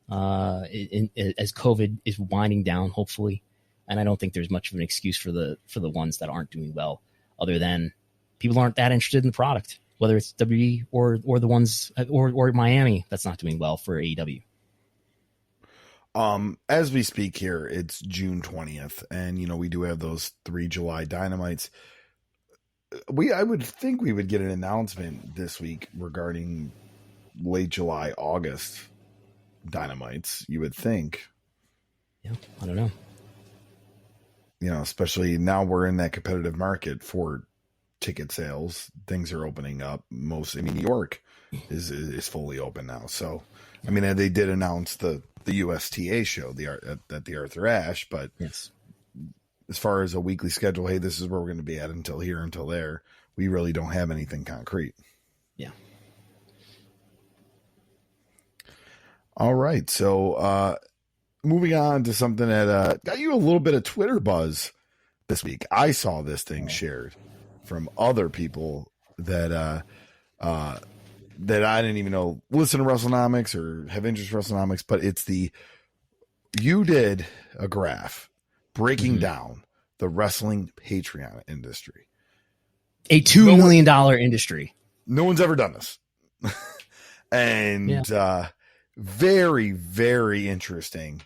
as COVID is winding down, hopefully. And I don't think there's much of an excuse for the ones that aren't doing well, other than people aren't that interested in the product, whether it's WWE or the ones or Miami that's not doing well for AEW. As we speak here, it's June 20th, and we do have those 3 July Dynamites. I would think we would get an announcement this week regarding late July, August Dynamites. You would think. Yeah, I don't know. Especially now we're in that competitive market for ticket sales. Things are opening up. New York is fully open now. So, they did announce the USTA show at the Arthur Ashe, but yes, as far as a weekly schedule, hey, this is where we're going to be at until here, until there. We really don't have anything concrete. Yeah. All right. So, moving on to something that got you a little bit of Twitter buzz this week. I saw this thing shared from other people that I didn't even know listen to Wrestlenomics or have interest in Wrestlenomics, but you did a graph breaking down the wrestling Patreon industry. A $2 million industry. No one's ever done this. And very, very interesting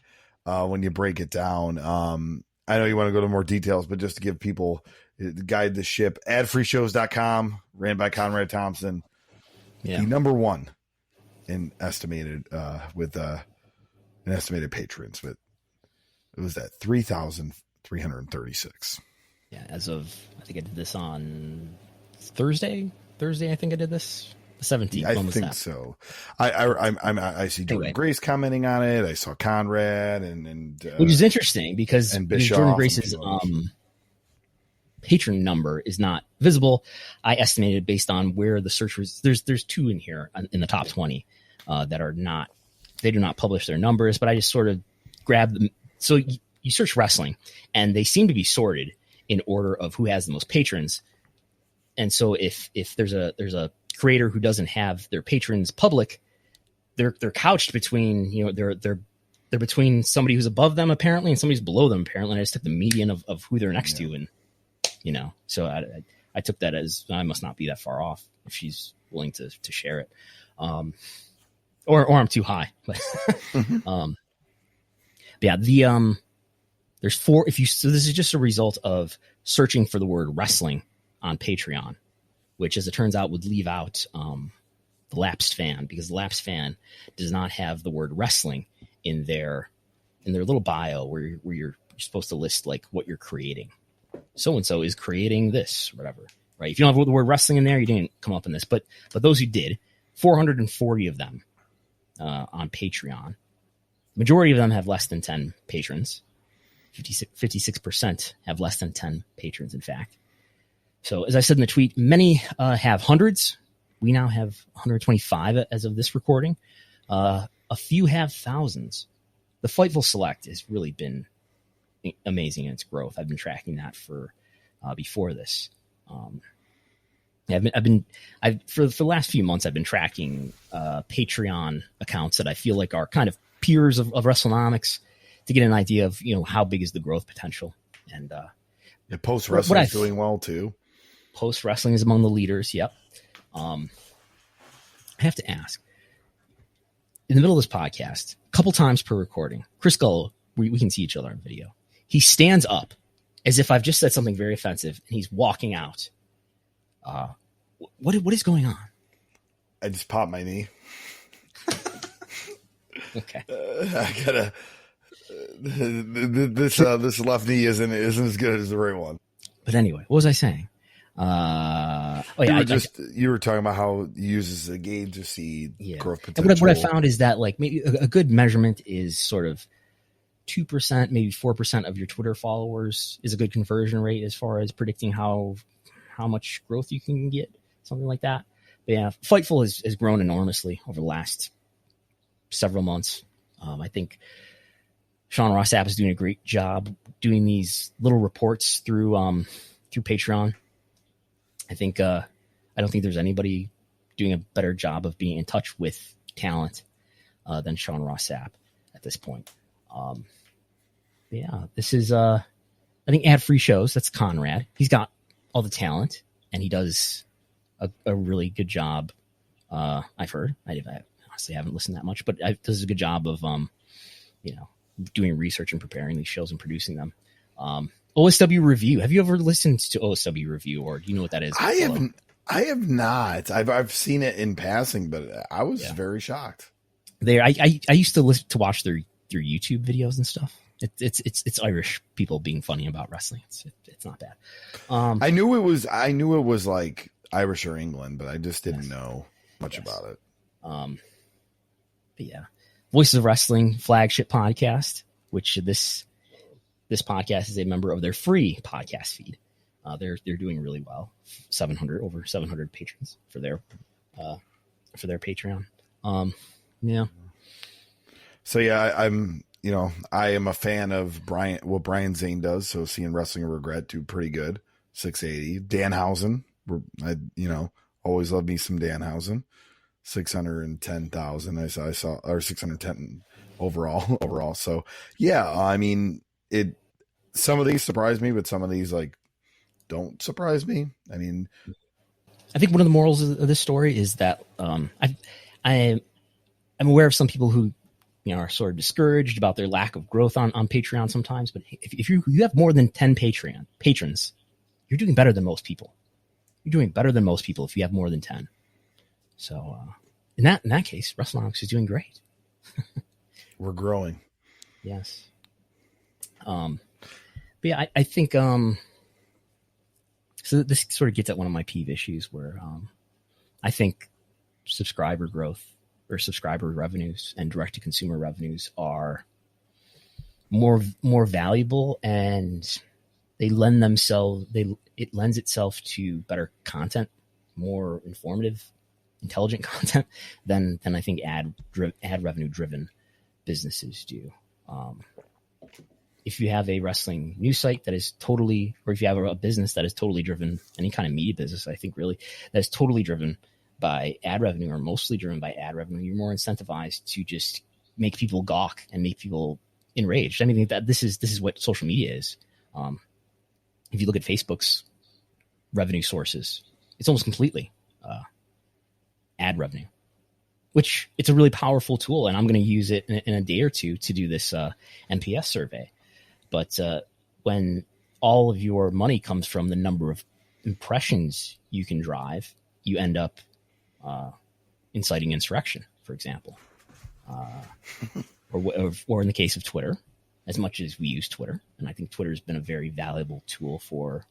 when you break it down. I know you want to go to more details, but just to give people guide the ship, adfreeshows.com, ran by Conrad Thompson. Yeah. The number one in estimated with an estimated patrons, but it was at 3,336. Yeah, as of I think I did this on Thursday. I think I did this. The 17th. I think so. I see Jordan Grace commenting on it. I saw Conrad and which is interesting because Jordan Grace's patron number is not visible. I estimated based on where the search was. There's 2 in here in the top 20 that are not. They do not publish their numbers, but I just sort of grab them. So you search wrestling, and they seem to be sorted in order of who has the most patrons. And so if there's a creator who doesn't have their patrons public, they're couched between, you know, they're between somebody who's above them apparently and somebody who's below them apparently. And I just took the median of who they're next to, and you know, so I took that as I must not be that far off if she's willing to share it, or I'm too high. But yeah, there's 4. So this is just a result of searching for the word wrestling on Patreon, which, as it turns out, would leave out the lapsed fan, because the lapsed fan does not have the word wrestling in their little bio where you're supposed to list like what you're creating. So and so is creating this, whatever. Right? If you don't have the word wrestling in there, you didn't come up in this. But those who did, 440 of them on Patreon. The majority of them have less than 10 patrons. 56% have less than 10 patrons, in fact. So as I said in the tweet, many have hundreds. We now have 125 as of this recording. A few have thousands. The Fightful Select has really been amazing in its growth. I've been tracking that for before this. For the last few months, I've been tracking Patreon accounts that I feel like are kind of peers of Wrestlenomics, to get an idea of, you know, how big is the growth potential. And Post Wrestling is doing well too. Post Wrestling is among the leaders. Yep. I have to ask, in the middle of this podcast, a couple times per recording, Chris Gullo, we can see each other on video. He stands up as if I've just said something very offensive, and he's walking out. What is going on? I just popped my knee. Okay. I gotta. This left knee isn't as good as the right one. But anyway, what was I saying? You were talking about how he uses a gauge to see growth potential. And what I found is that, like, maybe a good measurement is sort of 2%, maybe 4% of your Twitter followers is a good conversion rate as far as predicting how much growth you can get, something like that. But yeah, Fightful has grown enormously over the last several months. I think Sean Ross Sapp is doing a great job doing these little reports through Patreon. I don't think there's anybody doing a better job of being in touch with talent than Sean Ross Sapp at this point. This is I think ad-free shows. That's Conrad. He's got all the talent, and he does a really good job. I've heard. I honestly haven't listened that much, but does a good job of doing research and preparing these shows and producing them. OSW Review. Have you ever listened to OSW Review, or do you know what that is? I have not. I've seen it in passing, but I was very shocked. I used to watch their YouTube videos and stuff. It's Irish people being funny about wrestling. It's not bad. I knew it was like Irish or England, but I just didn't know much about it. But yeah, Voices of Wrestling flagship podcast, which this podcast is a member of their free podcast feed. They're doing really well. Over 700 patrons for their Patreon. So yeah, I am a fan of what Brian Zane does. So seeing Wrestling and Regret do pretty good. 680. Danhausen. Always love me some Danhausen. 610,000. I saw, or 610 overall. So yeah, I mean, some of these surprise me, but some of these don't surprise me. I mean, I think one of the morals of this story is that I'm aware of some people who are sort of discouraged about their lack of growth on Patreon sometimes. But if you have more than 10 patrons, you're doing better than most people. You're doing better than most people if you have more than 10. So in that case, Wrestlenomics is doing great. We're growing. Yes. But yeah, I think so this sort of gets at one of my peeve issues where I think subscriber growth or subscriber revenues and direct-to-consumer revenues are more valuable, and it lends itself to better content, more informative, intelligent content than I think ad revenue driven businesses do. If you have a wrestling news site that is totally, or if you have a business that is totally driven, any kind of media business, I think really that is totally driven by ad revenue or mostly driven by ad revenue, you're more incentivized to just make people gawk and make people enraged. I mean, that this is what social media is. If you look at Facebook's revenue sources, it's almost completely ad revenue, which it's a really powerful tool. And I'm going to use it in a day or two to do this NPS survey. But when all of your money comes from the number of impressions you can drive, you end up inciting insurrection, for example. Or in the case of Twitter, as much as we use Twitter, and I think Twitter has been a very valuable tool for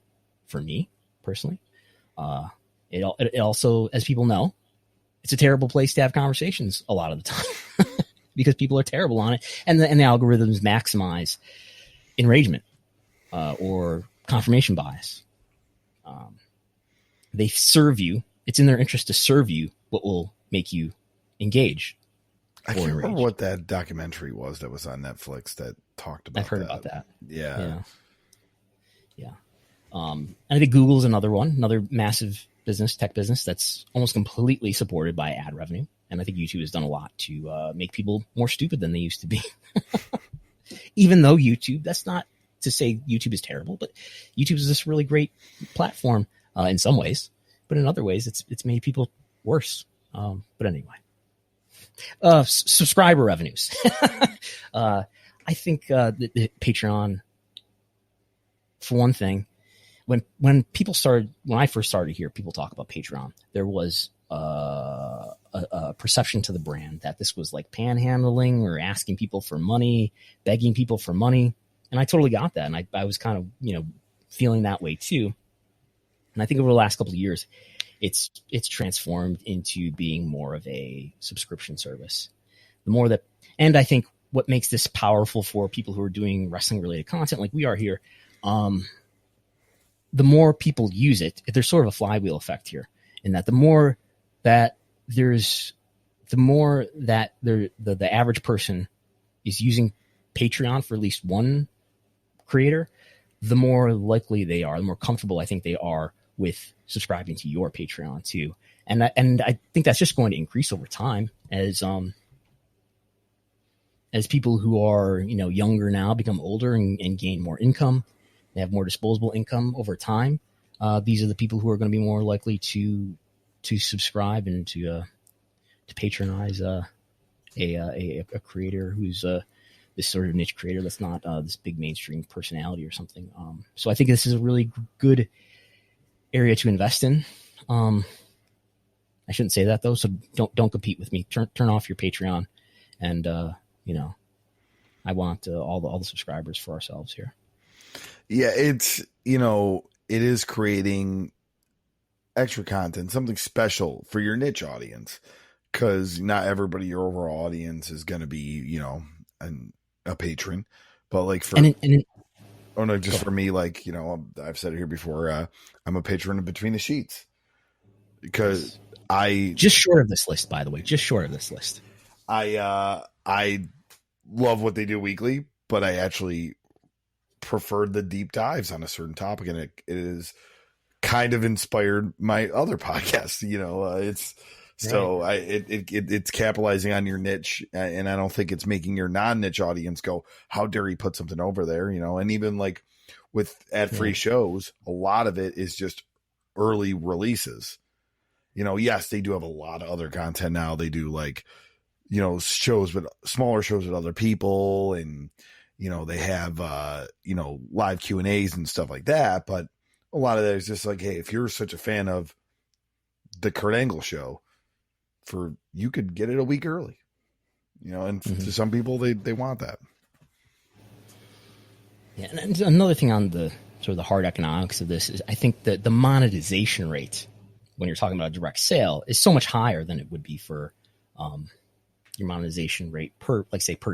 me personally. It also, as people know, it's a terrible place to have conversations a lot of the time because people are terrible on it, and the algorithms maximize enragement or confirmation bias. They serve you. It's in their interest to serve you what will make you engage. I can't remember what that documentary was that was on Netflix that talked about. I've heard about that. Yeah. And I think Google's another one, another massive business, tech business that's almost completely supported by ad revenue. And I think YouTube has done a lot to make people more stupid than they used to be. Even though YouTube, that's not to say YouTube is terrible, but YouTube is this really great platform in some ways, but in other ways, it's made people worse. But anyway. Subscriber revenues. I think the Patreon, for one thing, when I first started hear people talk about Patreon, there was a perception to the brand that this was like panhandling or asking people for money, begging people for money. And I totally got that. And I was kind of, feeling that way too. And I think over the last couple of years, it's transformed into being more of a subscription service. The more that, and I think what makes this powerful for people who are doing wrestling related content like we are here, the more people use it, there's sort of a flywheel effect here in that the more that the average person is using Patreon for at least one creator, the more likely they are, the more comfortable I think they are with subscribing to your Patreon too. And I think that's just going to increase over time as people who are, younger now become older and gain more income. They have more disposable income over time. These are the people who are going to be more likely to subscribe and to patronize a creator who's this sort of niche creator that's not this big mainstream personality or something. So I think this is a really good area to invest in. I shouldn't say that though, so don't compete with me. Turn off your Patreon, and I want all the subscribers for ourselves here. Yeah, it's it is creating extra content, something special for your niche audience, because not everybody, your overall audience, is going to be a patron, but like for for me, like I've said it here before, I'm a patron of Between the Sheets because I just short of this list, by the way, I love what they do weekly, but I actually preferred the deep dives on a certain topic, and it is kind of inspired my other podcasts. It's so it's capitalizing on your niche, and I don't think it's making your non-niche audience go, how dare he put something over there, and even like with ad-free shows, a lot of it is just early releases. Yes, they do have a lot of other content now. They do like shows with smaller shows with other people, and they have live Q&As and stuff like that, but a lot of that is just like, hey, if you're such a fan of the Kurt Angle show, you could get it a week early, and to some people they want that. Yeah, and another thing on the sort of the hard economics of this is I think that the monetization rate when you're talking about a direct sale is so much higher than it would be for your monetization rate per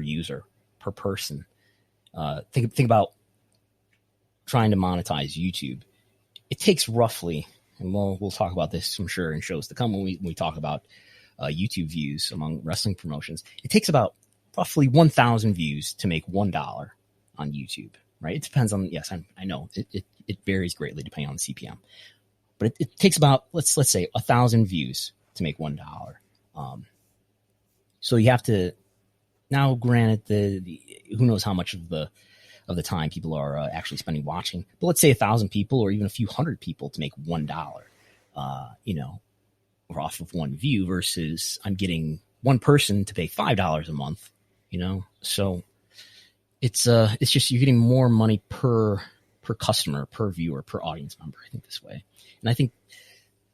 user, per person. Think about trying to monetize YouTube. It takes roughly, and we'll talk about this, I'm sure, in shows to come when we talk about YouTube views among wrestling promotions. It takes about roughly 1,000 views to make $1 on YouTube, right? It depends on, yes, I know it varies greatly depending on the CPM, but it takes about, let's say 1,000 views to make $1. So you have to, now granted who knows how much of the time people are actually spending watching, but let's say 1,000 people or even a few hundred people to make $1, or off of one view versus I'm getting one person to pay $5 a month, so it's just, you're getting more money per customer, per viewer, per audience member, I think this way. And I think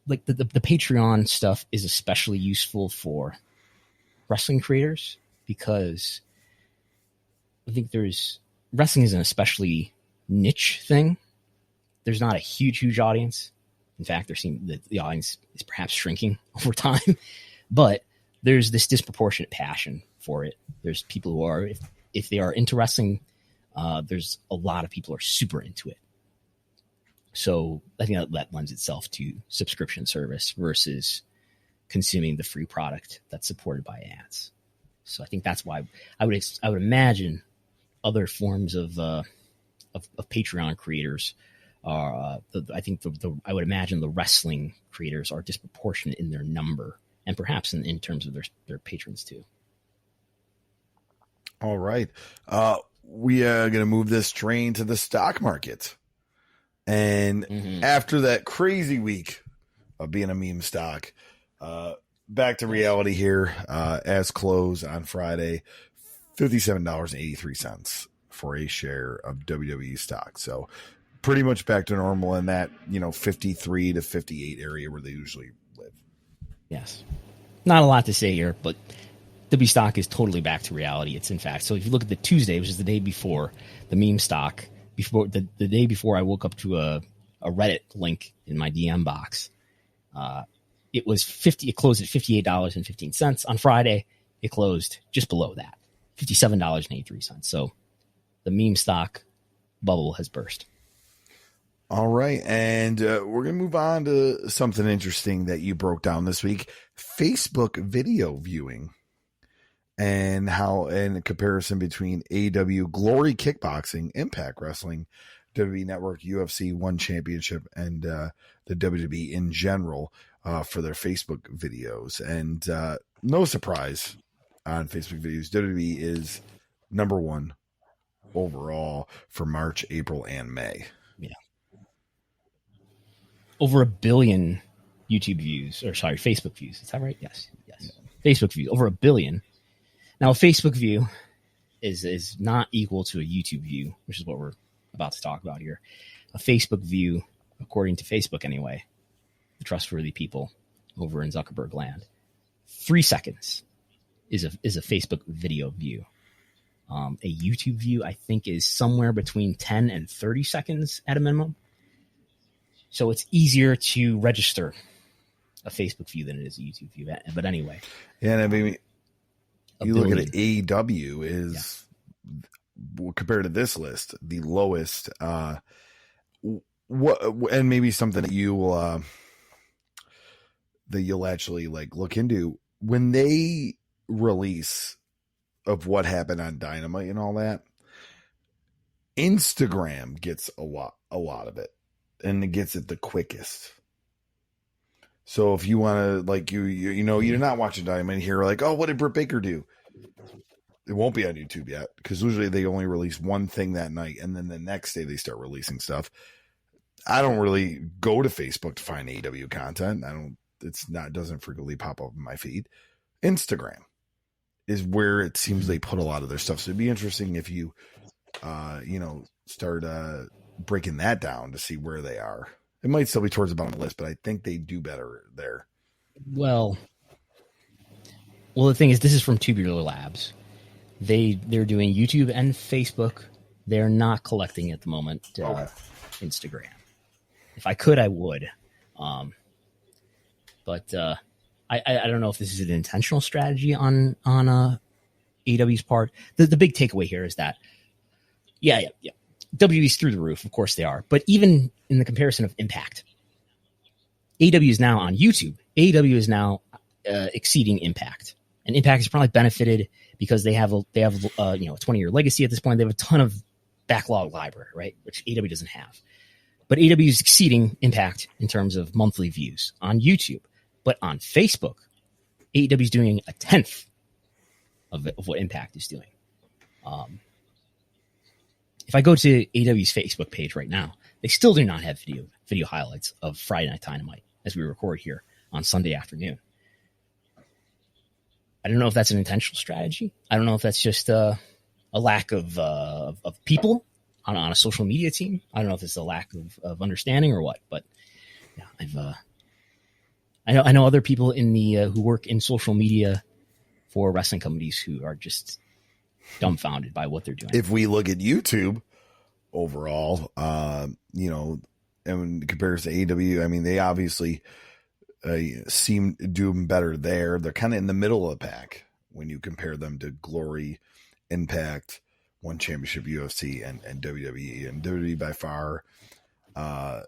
like the Patreon stuff is especially useful for wrestling creators because I think wrestling is an especially niche thing. There's not a huge audience. In fact, the audience is perhaps shrinking over time, but there's this disproportionate passion for it. There's people who are, if they are into wrestling, there's a lot of people who are super into it. So I think that lends itself to subscription service versus consuming the free product that's supported by ads. So I think that's why I would imagine other forms of Patreon creators are. I would imagine the wrestling creators are disproportionate in their number and perhaps in terms of their patrons too. All right, we are going to move this train to the stock market, and after that crazy week of being a meme stock. Back to reality here, as close on Friday, $57.83 for a share of WWE stock. So pretty much back to normal in that, 53 to 58 area where they usually live. Yes. Not a lot to say here, but W stock is totally back to reality. It's in fact, so if you look at the Tuesday, which is the day before the meme stock, before the day before I woke up to a Reddit link in my DM box, it closed at $58.15. On Friday, it closed just below that, $57.83. So the meme stock bubble has burst. All right. And we're going to move on to something interesting that you broke down this week, Facebook video viewing and how in comparison between AEW, Glory Kickboxing, Impact Wrestling, WWE Network, UFC One Championship, and the WWE in general, for their Facebook videos. And no surprise on Facebook videos, WWE is number one overall for March, April, and May. Yeah. Over 1 billion YouTube views, Facebook views. Is that right? Yes. Yeah. Facebook views, over 1 billion. Now, a Facebook view is not equal to a YouTube view, which is what we're about to talk about here. A Facebook view, according to Facebook anyway, the trustworthy people over in Zuckerberg land, 3 seconds is a Facebook video view. A YouTube view, I think, is somewhere between 10 and 30 seconds at a minimum. So it's easier to register a Facebook view than it is a YouTube view. But anyway. Yeah, and I mean, you look at it, AEW is, compared to this list, the lowest. And maybe something that you will that you'll actually look into when they release of what happened on Dynamite and all that. Instagram gets a lot of it, and it gets it the quickest. So if you want to, you're not watching Dynamite and you're like, oh, what did Britt Baker do? It won't be on YouTube yet because usually they only release one thing that night, and then the next day they start releasing stuff. I don't really go to Facebook to find AEW content. It doesn't frequently pop up in my feed. Instagram is where it seems they put a lot of their stuff. So it'd be interesting if you, start breaking that down to see where they are. It might still be towards the bottom of the list, but I think they do better there. Well, the thing is, this is from Tubular Labs. They're doing YouTube and Facebook. They're not collecting at the moment Instagram. If I could, I would. But I don't know if this is an intentional strategy on AEW's part. The big takeaway here is that, yeah. WWE's through the roof. Of course they are. But even in the comparison of Impact, AEW is now on YouTube. AEW is now exceeding Impact. And Impact has probably benefited because they have a 20-year legacy at this point. They have a ton of backlog library, right? Which AEW doesn't have. But AEW is exceeding Impact in terms of monthly views on YouTube. But on Facebook, AEW is doing a 10th of what Impact is doing. If I go to AEW's Facebook page right now, they still do not have video highlights of Friday Night Dynamite as we record here on Sunday afternoon. I don't know if that's an intentional strategy. I don't know if that's just a lack of people on a social media team. I don't know if it's a lack of understanding or what. But yeah, I know other people in the who work in social media for wrestling companies who are just dumbfounded by what they're doing. If we look at YouTube overall, and in comparison to AEW, I mean, they obviously seem doing better there. They're kind of in the middle of the pack when you compare them to Glory, Impact, One Championship, UFC, and WWE. And WWE by far, I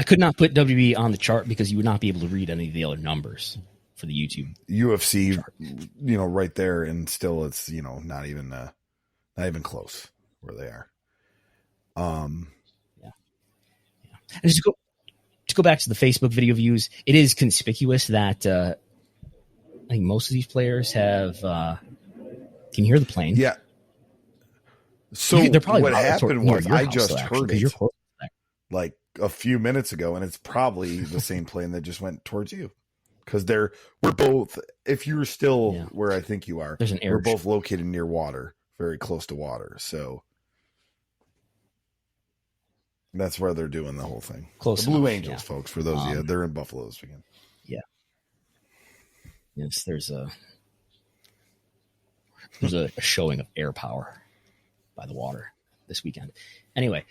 could not put WWE on the chart because you would not be able to read any of the other numbers for the YouTube UFC chart. Right there, and still it's not even close where they are. And just to go back to the Facebook video views, it is conspicuous that I think most of these players have can you hear the plane? Yeah. So they're probably what happened was I just heard it like a few minutes ago, and it's probably the same plane that just went towards you. Because we're both, if you're still where I think you are, we're both located near water, very close to water. So that's where they're doing the whole thing. Close the Blue enough, Angels, folks, for those of you, they're in Buffalo this weekend. Yeah. Yes, there's a showing of air power by the water this weekend. Anyway,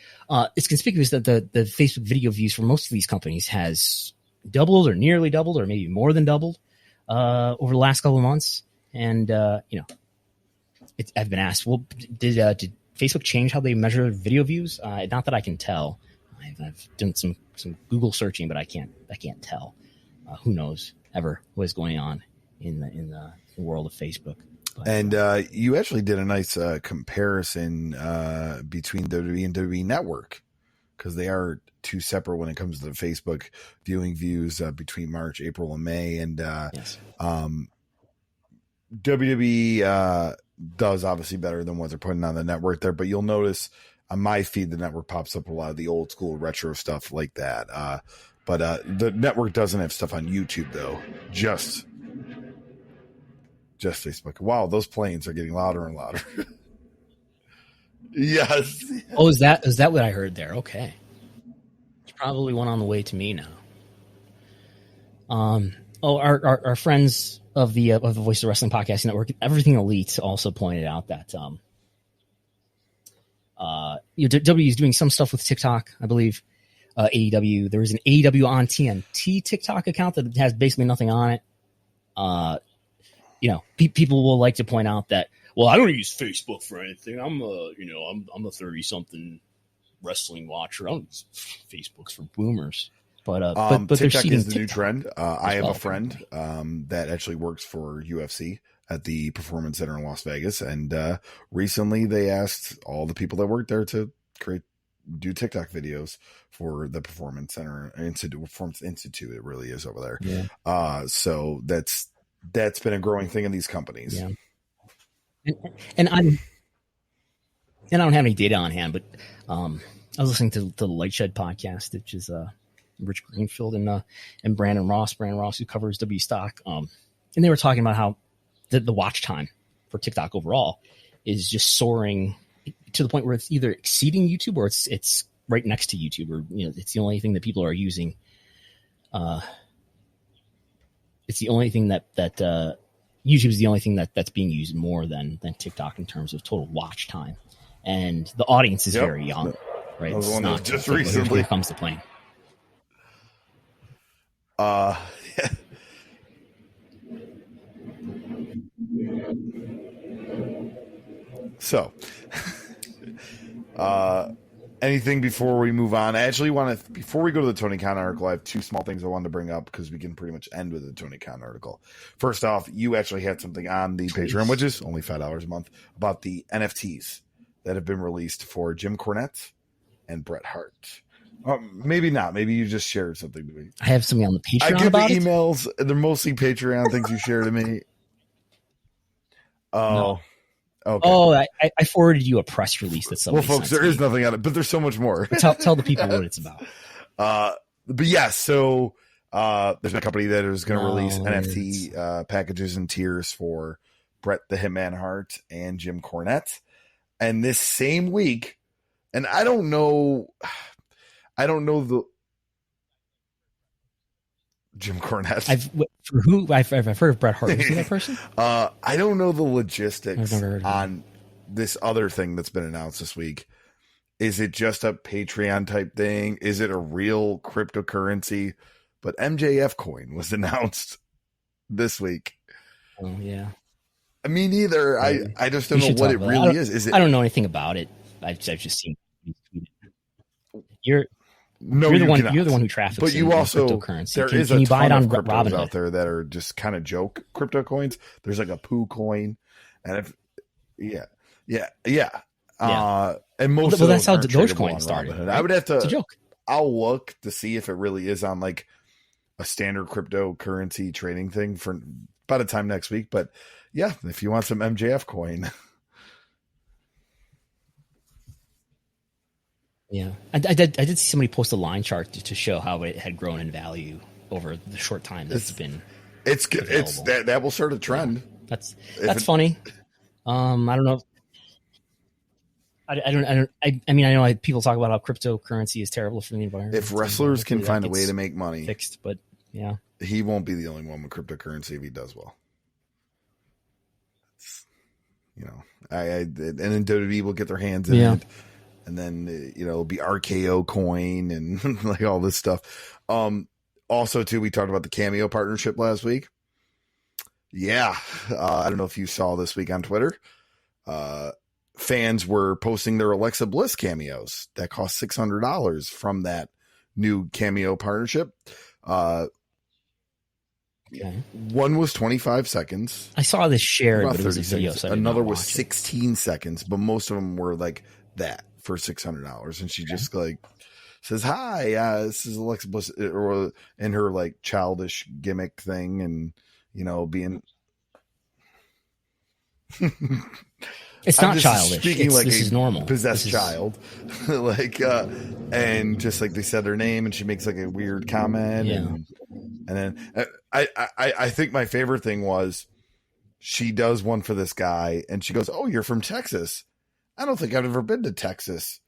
it's conspicuous that the Facebook video views for most of these companies has doubled or nearly doubled or maybe more than doubled over the last couple of months. And, I've been asked, well, did Facebook change how they measure video views? Not that I can tell. I've done some Google searching, but I can't tell. Who knows ever what is going on in the world of Facebook. But, and you actually did a nice comparison between WWE and WWE Network, because they are two separate when it comes to the Facebook viewing views between March, April, and May. And yes. WWE does obviously better than what they're putting on the network there, but you'll notice on my feed, the network pops up a lot of the old school retro stuff like that. But the network doesn't have stuff on YouTube though. Just Facebook. Wow, those planes are getting louder and louder. Yes. Oh, is that what I heard there? Okay. There's probably one on the way to me now. Our friends of the Voice of Wrestling Podcast Network, Everything Elite, also pointed out that WWE is doing some stuff with TikTok, I believe. AEW, there is an AEW on TNT TikTok account that has basically nothing on it. People will like to point out that, well, I don't use Facebook for anything. I'm a 30-something wrestling watcher. I don't use Facebook's for boomers. But TikTok is the new trend. I have a friend that actually works for UFC at the Performance Center in Las Vegas, and recently they asked all the people that work there to do TikTok videos for the Performance Center Performance Institute. It really is over there. Yeah. So that's been a growing thing in these companies. Yeah. And I don't have any data on hand, but I was listening to the Light Shed podcast, which is Rich Greenfield and Brandon Ross, who covers W Stock, and they were talking about how the watch time for TikTok overall is just soaring to the point where it's either exceeding YouTube or it's right next to YouTube, or it's the only thing that people are using. It's the only thing that YouTube is the only thing that's being used more than TikTok in terms of total watch time, and the audience is very young, right? It's not just recently comes to playing. So, Anything before we move on? I actually want to, before we go to the Tony Khan article, I have two small things I wanted to bring up because we can pretty much end with the Tony Khan article. First off, you actually had something on the Patreon, which is only $5 a month, about the NFTs that have been released for Jim Cornette and Bret Hart. Maybe not. Maybe you just shared something to me. I have something on the Patreon I get about the it? emails. They're mostly Patreon things you share to me. Oh. No. Okay. Oh, I forwarded you a press release that somebody Well, folks, sent there to is me. nothing on it, but there's so much more. Tell the people what it's about. But yeah, so there's a company that is going to release NFT packages and tiers for Bret the Hitman Hart and Jim Cornette. And this same week, and I don't know the Jim Cornette. I've heard of Bret Hart. Is he that person? I don't know the logistics I've never heard of on this other thing that's been announced this week. Is it just a Patreon type thing? Is it a real cryptocurrency? But MJF coin was announced this week. Oh yeah. Me neither. I just don't know what it really is. Is it? I don't know anything about it. I've just seen. You're No, the one. cannot. You're the one who traffics. But you in also cryptocurrency. There can is you a buy it ton on of cryptos Robinhood out there that are just kind of joke crypto coins. There's like a poo coin, and and most of that's those how aren't tradable Dogecoin on started. Robinhood. Right? I would have to. It's a joke. I'll look to see if it really is on like a standard cryptocurrency trading thing for by the time next week. But yeah, if you want some MJF coin. Yeah, I did see somebody post a line chart to show how it had grown in value over the short time that it's been. It's good. It's that will start a trend. Yeah, that's funny. I don't know. I mean, I know people talk about how cryptocurrency is terrible for the environment. If wrestlers can find a way to make money, fixed, but yeah, he won't be the only one with cryptocurrency if he does well. You know, and then WWE will get their hands in it. And then, it'll be RKO coin and like all this stuff. Also, too, we talked about the Cameo partnership last week. Yeah. I don't know if you saw this week on Twitter. Fans were posting their Alexa Bliss cameos that cost $600 from that new Cameo partnership. okay. One was 25 seconds. I saw this shared, but it was a 30 video. seconds. So Another was 16 seconds, but most of them were like that. For $600, and she just like says, "Hi, this is Alexa Bliss," or in her like childish gimmick thing, and being. It's not childish. This is normal. Possessed child, like, and just like they said their name, and she makes like a weird comment, and then I think my favorite thing was she does one for this guy, and she goes, "Oh, you're from Texas." I don't think I've ever been to Texas.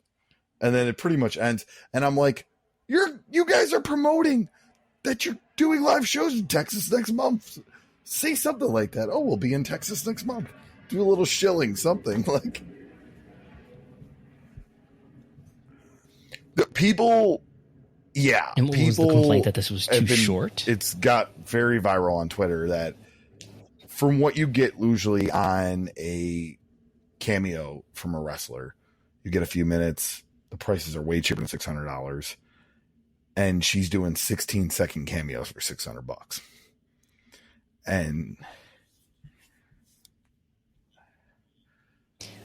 And then it pretty much ends. And I'm like, you guys are promoting that you're doing live shows in Texas next month. Say something like that. Oh, we'll be in Texas next month. Do a little shilling, something like. The people, yeah. And what was the complaint that this was too short? It's got very viral on Twitter that from what you get usually on a cameo from a wrestler, you get a few minutes. The prices are way cheaper than $600, and she's doing 16-second cameos for $600. And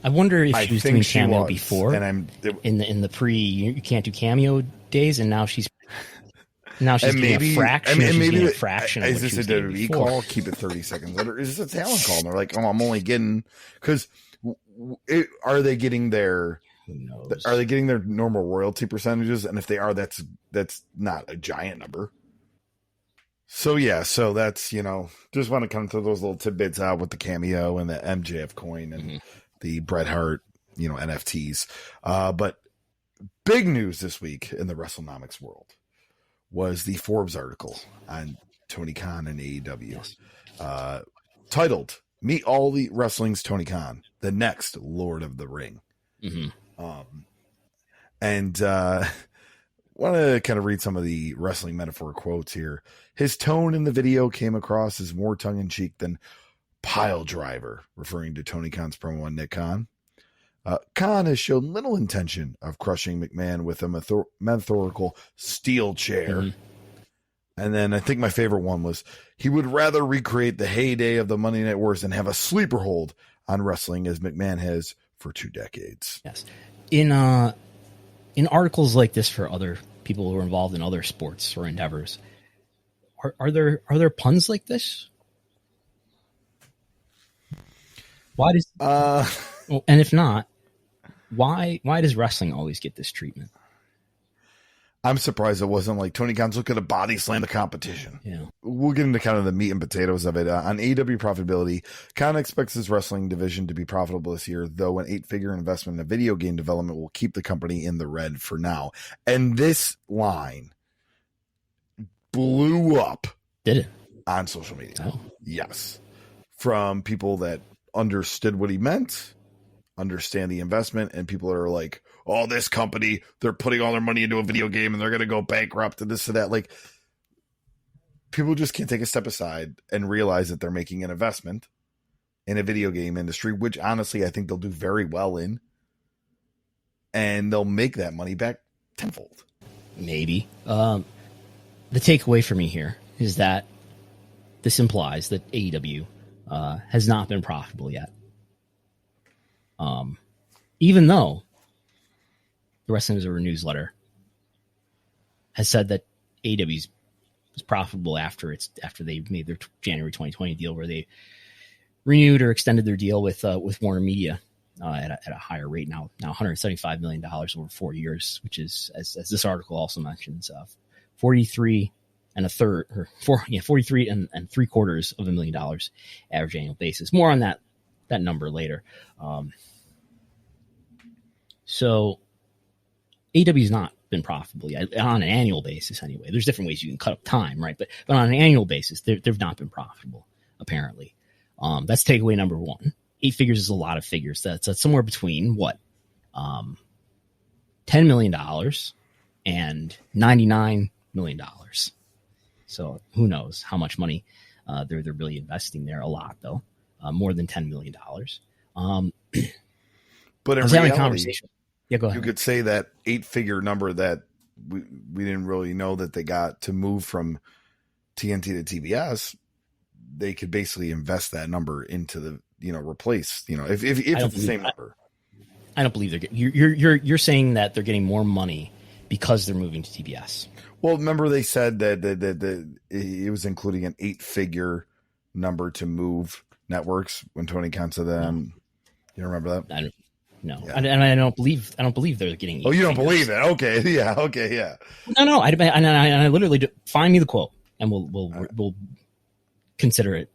I wonder if she was doing cameo before, and in the pre you can't do cameo days, and now she's getting a fraction. Maybe a fraction. Is this a WWE call? Keep it 30 seconds later. Is this a talent call? And they're like, "Oh, I'm only getting because." Are they getting their normal royalty percentages? And if they are, that's not a giant number. So yeah, so that's just want to come to those little tidbits out with the Cameo and the MJF coin and the Bret Hart NFTs. But big news this week in the Wrestlenomics world was the Forbes article on Tony Khan and AEW, titled "Meet All the Wrestling's Tony Khan, the next Lord of the Ring." And want to kind of read some of the wrestling metaphor quotes here. His tone in the video came across as more tongue-in-cheek than pile driver, referring to Tony Khan's promo on Nick Khan. Khan has shown little intention of crushing McMahon with a methodical steel chair. Mm-hmm. And then I think my favorite one was he would rather recreate the heyday of the Monday Night Wars and have a sleeper hold on wrestling as McMahon has for 2 decades. Yes. In articles like this for other people who are involved in other sports or endeavors, are there puns like this? Why does and if not, why does wrestling always get this treatment? I'm surprised it wasn't like Tony Khan's looking to body slam the competition. Yeah. We'll get into kind of the meat and potatoes of it. On AEW profitability, Khan expects his wrestling division to be profitable this year, though an 8-figure investment in video game development will keep the company in the red for now. And this line blew up. Did it? On social media. Oh. Yes. From people that understood what he meant, understand the investment, and people that are like, oh, this company, they're putting all their money into a video game and they're going to go bankrupt and this and that. Like, people just can't take a step aside and realize that they're making an investment in a video game industry, which honestly, I think they'll do very well in. And they'll make that money back tenfold. Maybe. The takeaway for me here is that this implies that AEW has not been profitable yet. Even though the Wrestling Observer newsletter has said that AEW was profitable after they made their January 2020 deal, where they renewed or extended their deal with Warner Media at a higher rate now $175 million over 4 years, which is, as this article also mentions, 43 and $43.75 million average annual basis. More on that number later. So AEW's not been profitable yet on an annual basis anyway. There's different ways you can cut up time, right? But on an annual basis, they've not been profitable, apparently. That's takeaway number one. 8 figures is a lot of figures. That's somewhere between what? $10 million and $99 million. So who knows how much money they're really investing there. A lot, though. More than $10 million. But in I was having a conversation. Yeah, go ahead. You could say that 8-figure number that we didn't really know that they got to move from TNT to TBS. They could basically invest that number into the, replace, if it's the same number. I don't believe you're saying that they're getting more money because they're moving to TBS. Well, remember they said that it was including an 8-figure number to move networks when Tony Khan said that. You remember that? No, yeah. And I don't believe they're getting. Oh, you don't believe it? Okay, yeah, okay, yeah. No. I literally find me the quote, and we'll consider it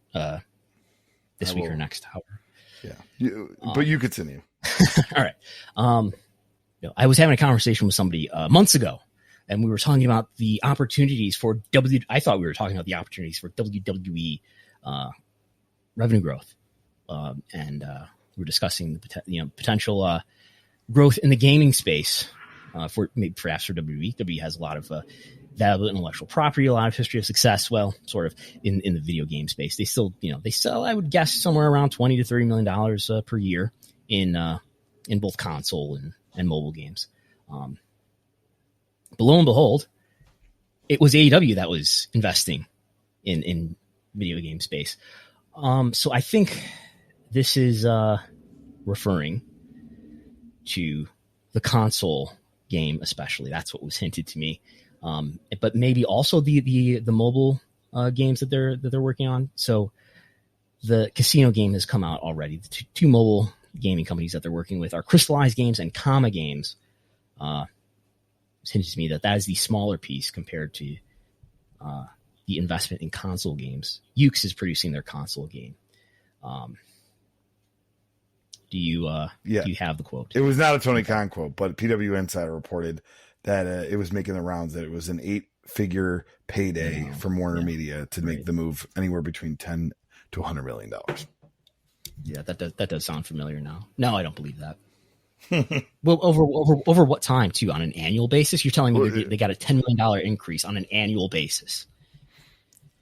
this week or next hour. Yeah, but you continue. All right. I was having a conversation with somebody months ago, and we were talking about the opportunities for I thought we were talking about the opportunities for WWE revenue growth, and we're discussing the potential growth in the gaming space for perhaps for WWE. WWE has a lot of valuable intellectual property, a lot of history of success. Well, sort of in the video game space, they still sell, I would guess, somewhere around $20 to $30 million per year in both console and mobile games. But lo and behold, it was AEW that was investing in video game space. So I think this is referring to the console game, especially. That's what was hinted to me. But maybe also the mobile games that they're working on. So the casino game has come out already. The two mobile gaming companies that they're working with are Crystallized Games and Kama Games. It's hinted to me that is the smaller piece compared to the investment in console games. Ukes is producing their console game. Do you have the quote? It was not a Tony Khan quote, but PW Insider reported that it was making the rounds that it was an 8-figure payday from Warner Media to make the move anywhere between $10 to $100 million. Yeah, that does sound familiar now. No, I don't believe that. Well, over what time too? On an annual basis? You're telling me they got a $10 million increase on an annual basis?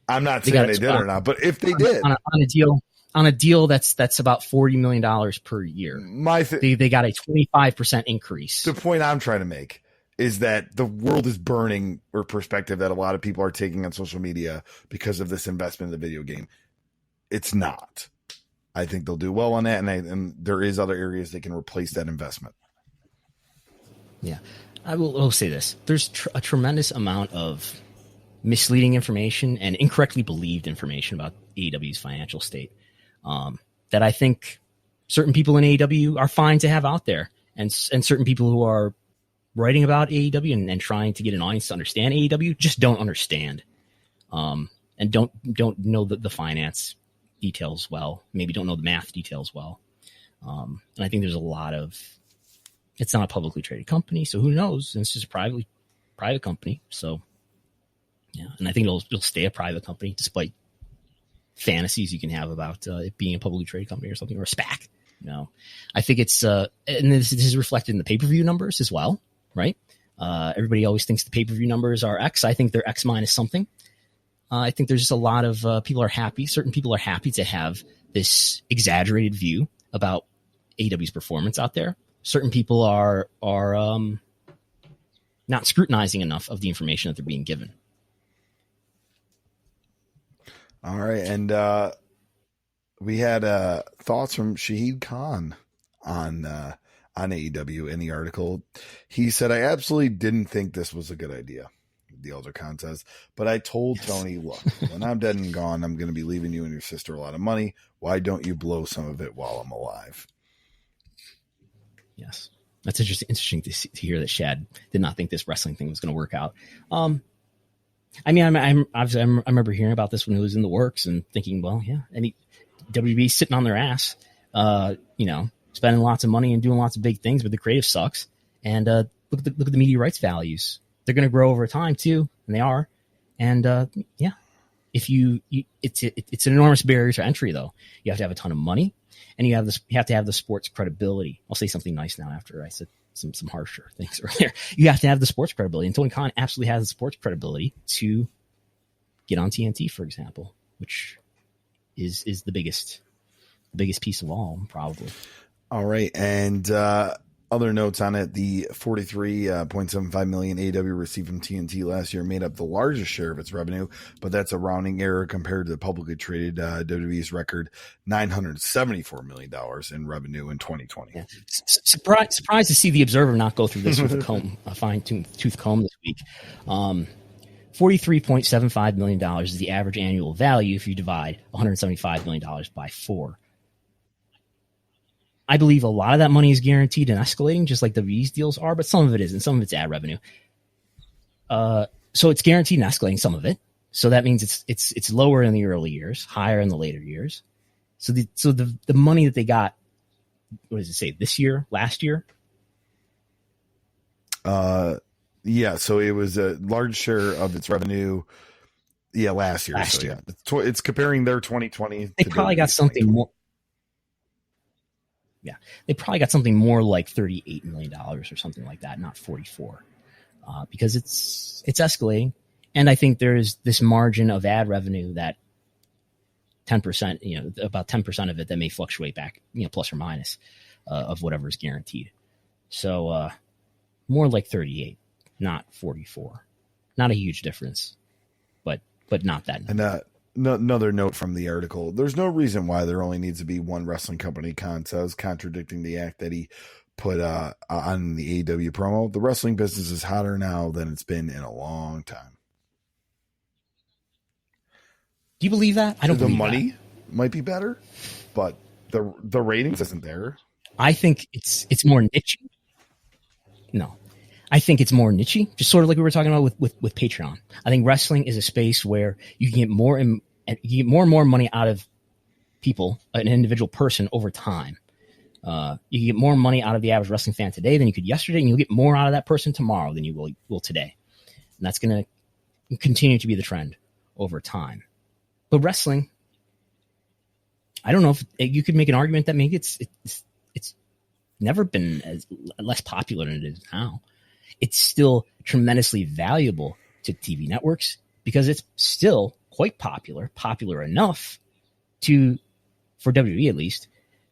I'm not saying they did or not, but if they did on a deal on a deal that's about $40 million per year. They got a 25% increase. The point I'm trying to make is that the world is burning, or perspective that a lot of people are taking on social media because of this investment in the video game. It's not. I think they'll do well on that, and there is other areas they can replace that investment. Yeah, I will say this. There's a tremendous amount of misleading information and incorrectly believed information about AEW's financial state that I think certain people in AEW are fine to have out there, and certain people who are writing about AEW and trying to get an audience to understand AEW just don't understand, and don't know the finance details well, maybe don't know the math details well. And I think there's a lot of, it's not a publicly traded company, so who knows? And it's just a private company. So yeah. And I think it'll stay a private company despite fantasies you can have about it being a publicly traded company or something, or a SPAC. No, I think it's, and this is reflected in the pay-per-view numbers as well, right? Everybody always thinks the pay-per-view numbers are X. I think they're X minus something. I think there's just a lot of people are happy. Certain people are happy to have this exaggerated view about AEW's performance out there. Certain people are not scrutinizing enough of the information that they're being given. All right, and we had thoughts from Shahid Khan on AEW in the article. He said, "I absolutely didn't think this was a good idea." The Elder Khan says, "But I told Tony, look, when I'm dead and gone, I'm going to be leaving you and your sister a lot of money. Why don't you blow some of it while I'm alive?" Yes, that's interesting to hear that Shad did not think this wrestling thing was going to work out. I mean, I remember hearing about this when it was in the works and thinking, well, yeah, WB sitting on their ass, spending lots of money and doing lots of big things, but the creative sucks. And look at the media rights values. They're going to grow over time too, and they are. And yeah, if it's an enormous barrier to entry though. You have to have a ton of money, and you have to have the sports credibility. I'll say something nice now after I said some harsher things earlier. You have to have the sports credibility, and Tony Khan absolutely has the sports credibility to get on TNT, for example, which is the biggest piece of all, probably. All right, and other notes on it: the $43.75 million AEW received from TNT last year made up the largest share of its revenue, but that's a rounding error compared to the publicly traded WWE's record $974 million in revenue in 2020. Yeah. Surprised to see the Observer not go through this with a fine-tooth comb this week. $43.75 million is the average annual value if you divide $175 million by 4. I believe a lot of that money is guaranteed and escalating, just like the WWE's deals are, but some of it isn't. Some of it's ad revenue. So it's guaranteed and escalating, some of it. So that means it's lower in the early years, higher in the later years. So the money that they got, what does it say, this year, last year? Yeah, so it was a large share of its revenue. Yeah, last year. Yeah, it's comparing their 2020. They probably got something more. Yeah, they probably got something more like $38 million or something like that, not 44, because it's escalating. And I think there is this margin of ad revenue that 10%, about 10% of it that may fluctuate back, plus or minus of whatever is guaranteed. So more like 38, not 44. Not a huge difference, but not that. And another note from the article: there's no reason why there only needs to be one wrestling company, Khan says, contradicting the act that he put on the AEW promo. The wrestling business is hotter now than it's been in a long time. Do you believe that? I don't believe the money might be better, but the ratings isn't there. I think it's more niche. No. I think it's more niche, just sort of like we were talking about with Patreon. I think wrestling is a space where you can get more and more money out of people, an individual person, over time. You can get more money out of the average wrestling fan today than you could yesterday, and you'll get more out of that person tomorrow than you will today. And that's going to continue to be the trend over time. But wrestling, I don't know if you could make an argument that maybe it's never been less popular than it is now. It's still tremendously valuable to TV networks because it's still quite popular enough to for WWE at least,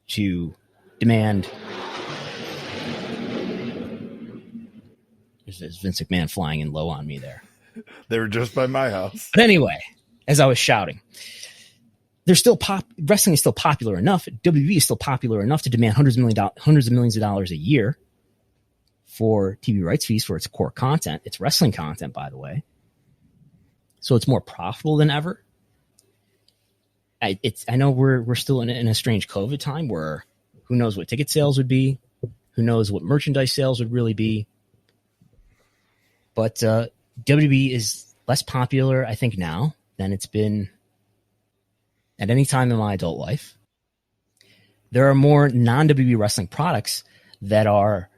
to demand. There's Vince McMahon flying in low on me there. They were just by my house. But anyway, as I was shouting, they're still wrestling is still popular enough. WWE is still popular enough to demand hundreds of millions of dollars a year for TV rights fees for its core content. It's wrestling content, by the way. So it's more profitable than ever. I know we're still in a strange COVID time where who knows what ticket sales would be, who knows what merchandise sales would really be. But WWE is less popular, I think, now than it's been at any time in my adult life. There are more non-WWE wrestling products that are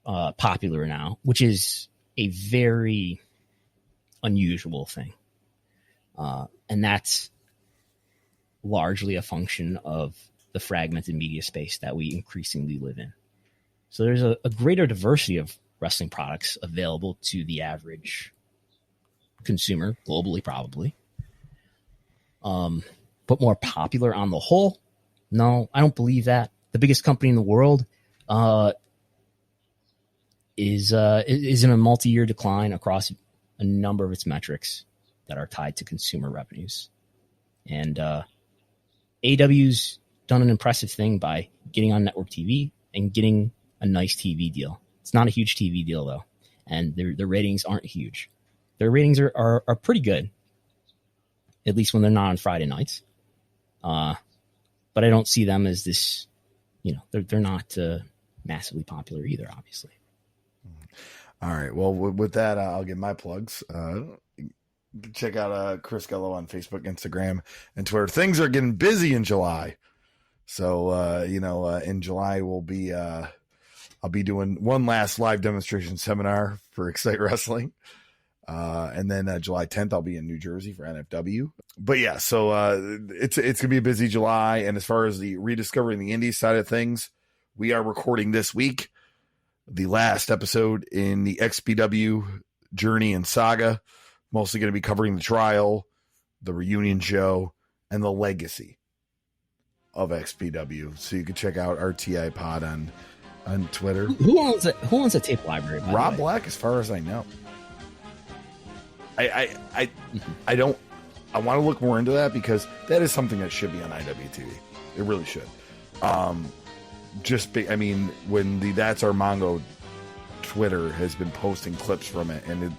popular now, which is a very unusual thing. And that's largely a function of the fragmented media space that we increasingly live in. So there's a greater diversity of wrestling products available to the average consumer globally, probably. But more popular on the whole? No, I don't believe that. The biggest company in the world is in a multi-year decline across a number of its metrics that are tied to consumer revenues. And AEW's done an impressive thing by getting on network TV and getting a nice TV deal. It's not a huge TV deal, though, and their ratings aren't huge. Their ratings are pretty good, at least when they're not on Friday nights. But I don't see them as this, they're not massively popular either, obviously. All right. Well, with that, I'll give my plugs. Check out Chris Gello on Facebook, Instagram, and Twitter. Things are getting busy in July. So, in July, I'll be doing one last live demonstration seminar for Excite Wrestling. And then July 10th, I'll be in New Jersey for NFW. But yeah, so it's going to be a busy July. And as far as the rediscovering the indies side of things, we are recording this week the last episode in the XPW journey and saga. Mostly going to be covering the trial, the reunion show, and the legacy of XPW. So you can check out RTI Pod on Twitter. Who owns the tape library? Rob Black, as far as I know. I want to look more into that because that is something that should be on IWTV. It really should. When the That's Our Mongo Twitter has been posting clips from it, and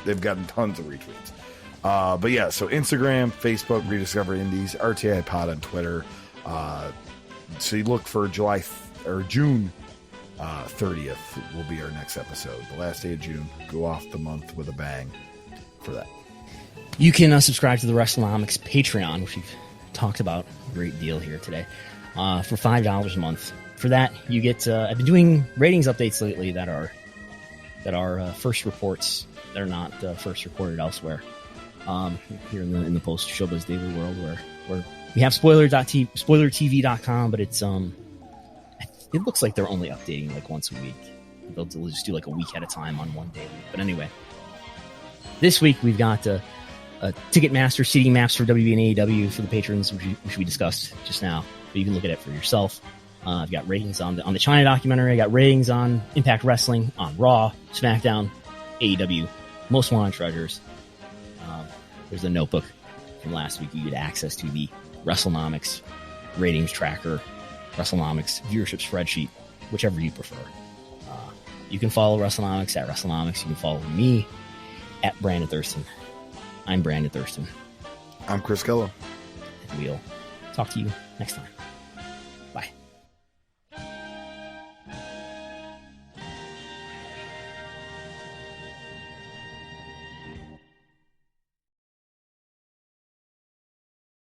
they've gotten tons of retweets. But yeah, so Instagram, Facebook, Rediscover Indies, RTI Pod on Twitter. So you look for June 30th will be our next episode. The last day of June. Go off the month with a bang for that. You can subscribe to the Wrestlenomics Patreon, which we've talked about a great deal here today, for $5 a month. For that, you get I've been doing ratings updates lately that are first reports. They're not first reported elsewhere. Here in the post Showbiz Daily world, where we have spoilertv.com, but it's it looks like they're only updating like once a week. They'll just do like a week at a time on one day. But anyway, this week we've got Ticketmaster seating maps for WWE and AEW for the patrons, which we discussed just now. But you can look at it for yourself. I've got ratings on the China documentary. I got ratings on Impact Wrestling, on Raw, SmackDown, AEW, Most Wanted Treasures. There's a notebook from last week. You get access to the Wrestlenomics ratings tracker, Wrestlenomics viewership spreadsheet, whichever you prefer. You can follow Wrestlenomics at Wrestlenomics. You can follow me at Brandon Thurston. I'm Brandon Thurston. I'm Chris Gello. And we'll talk to you next time.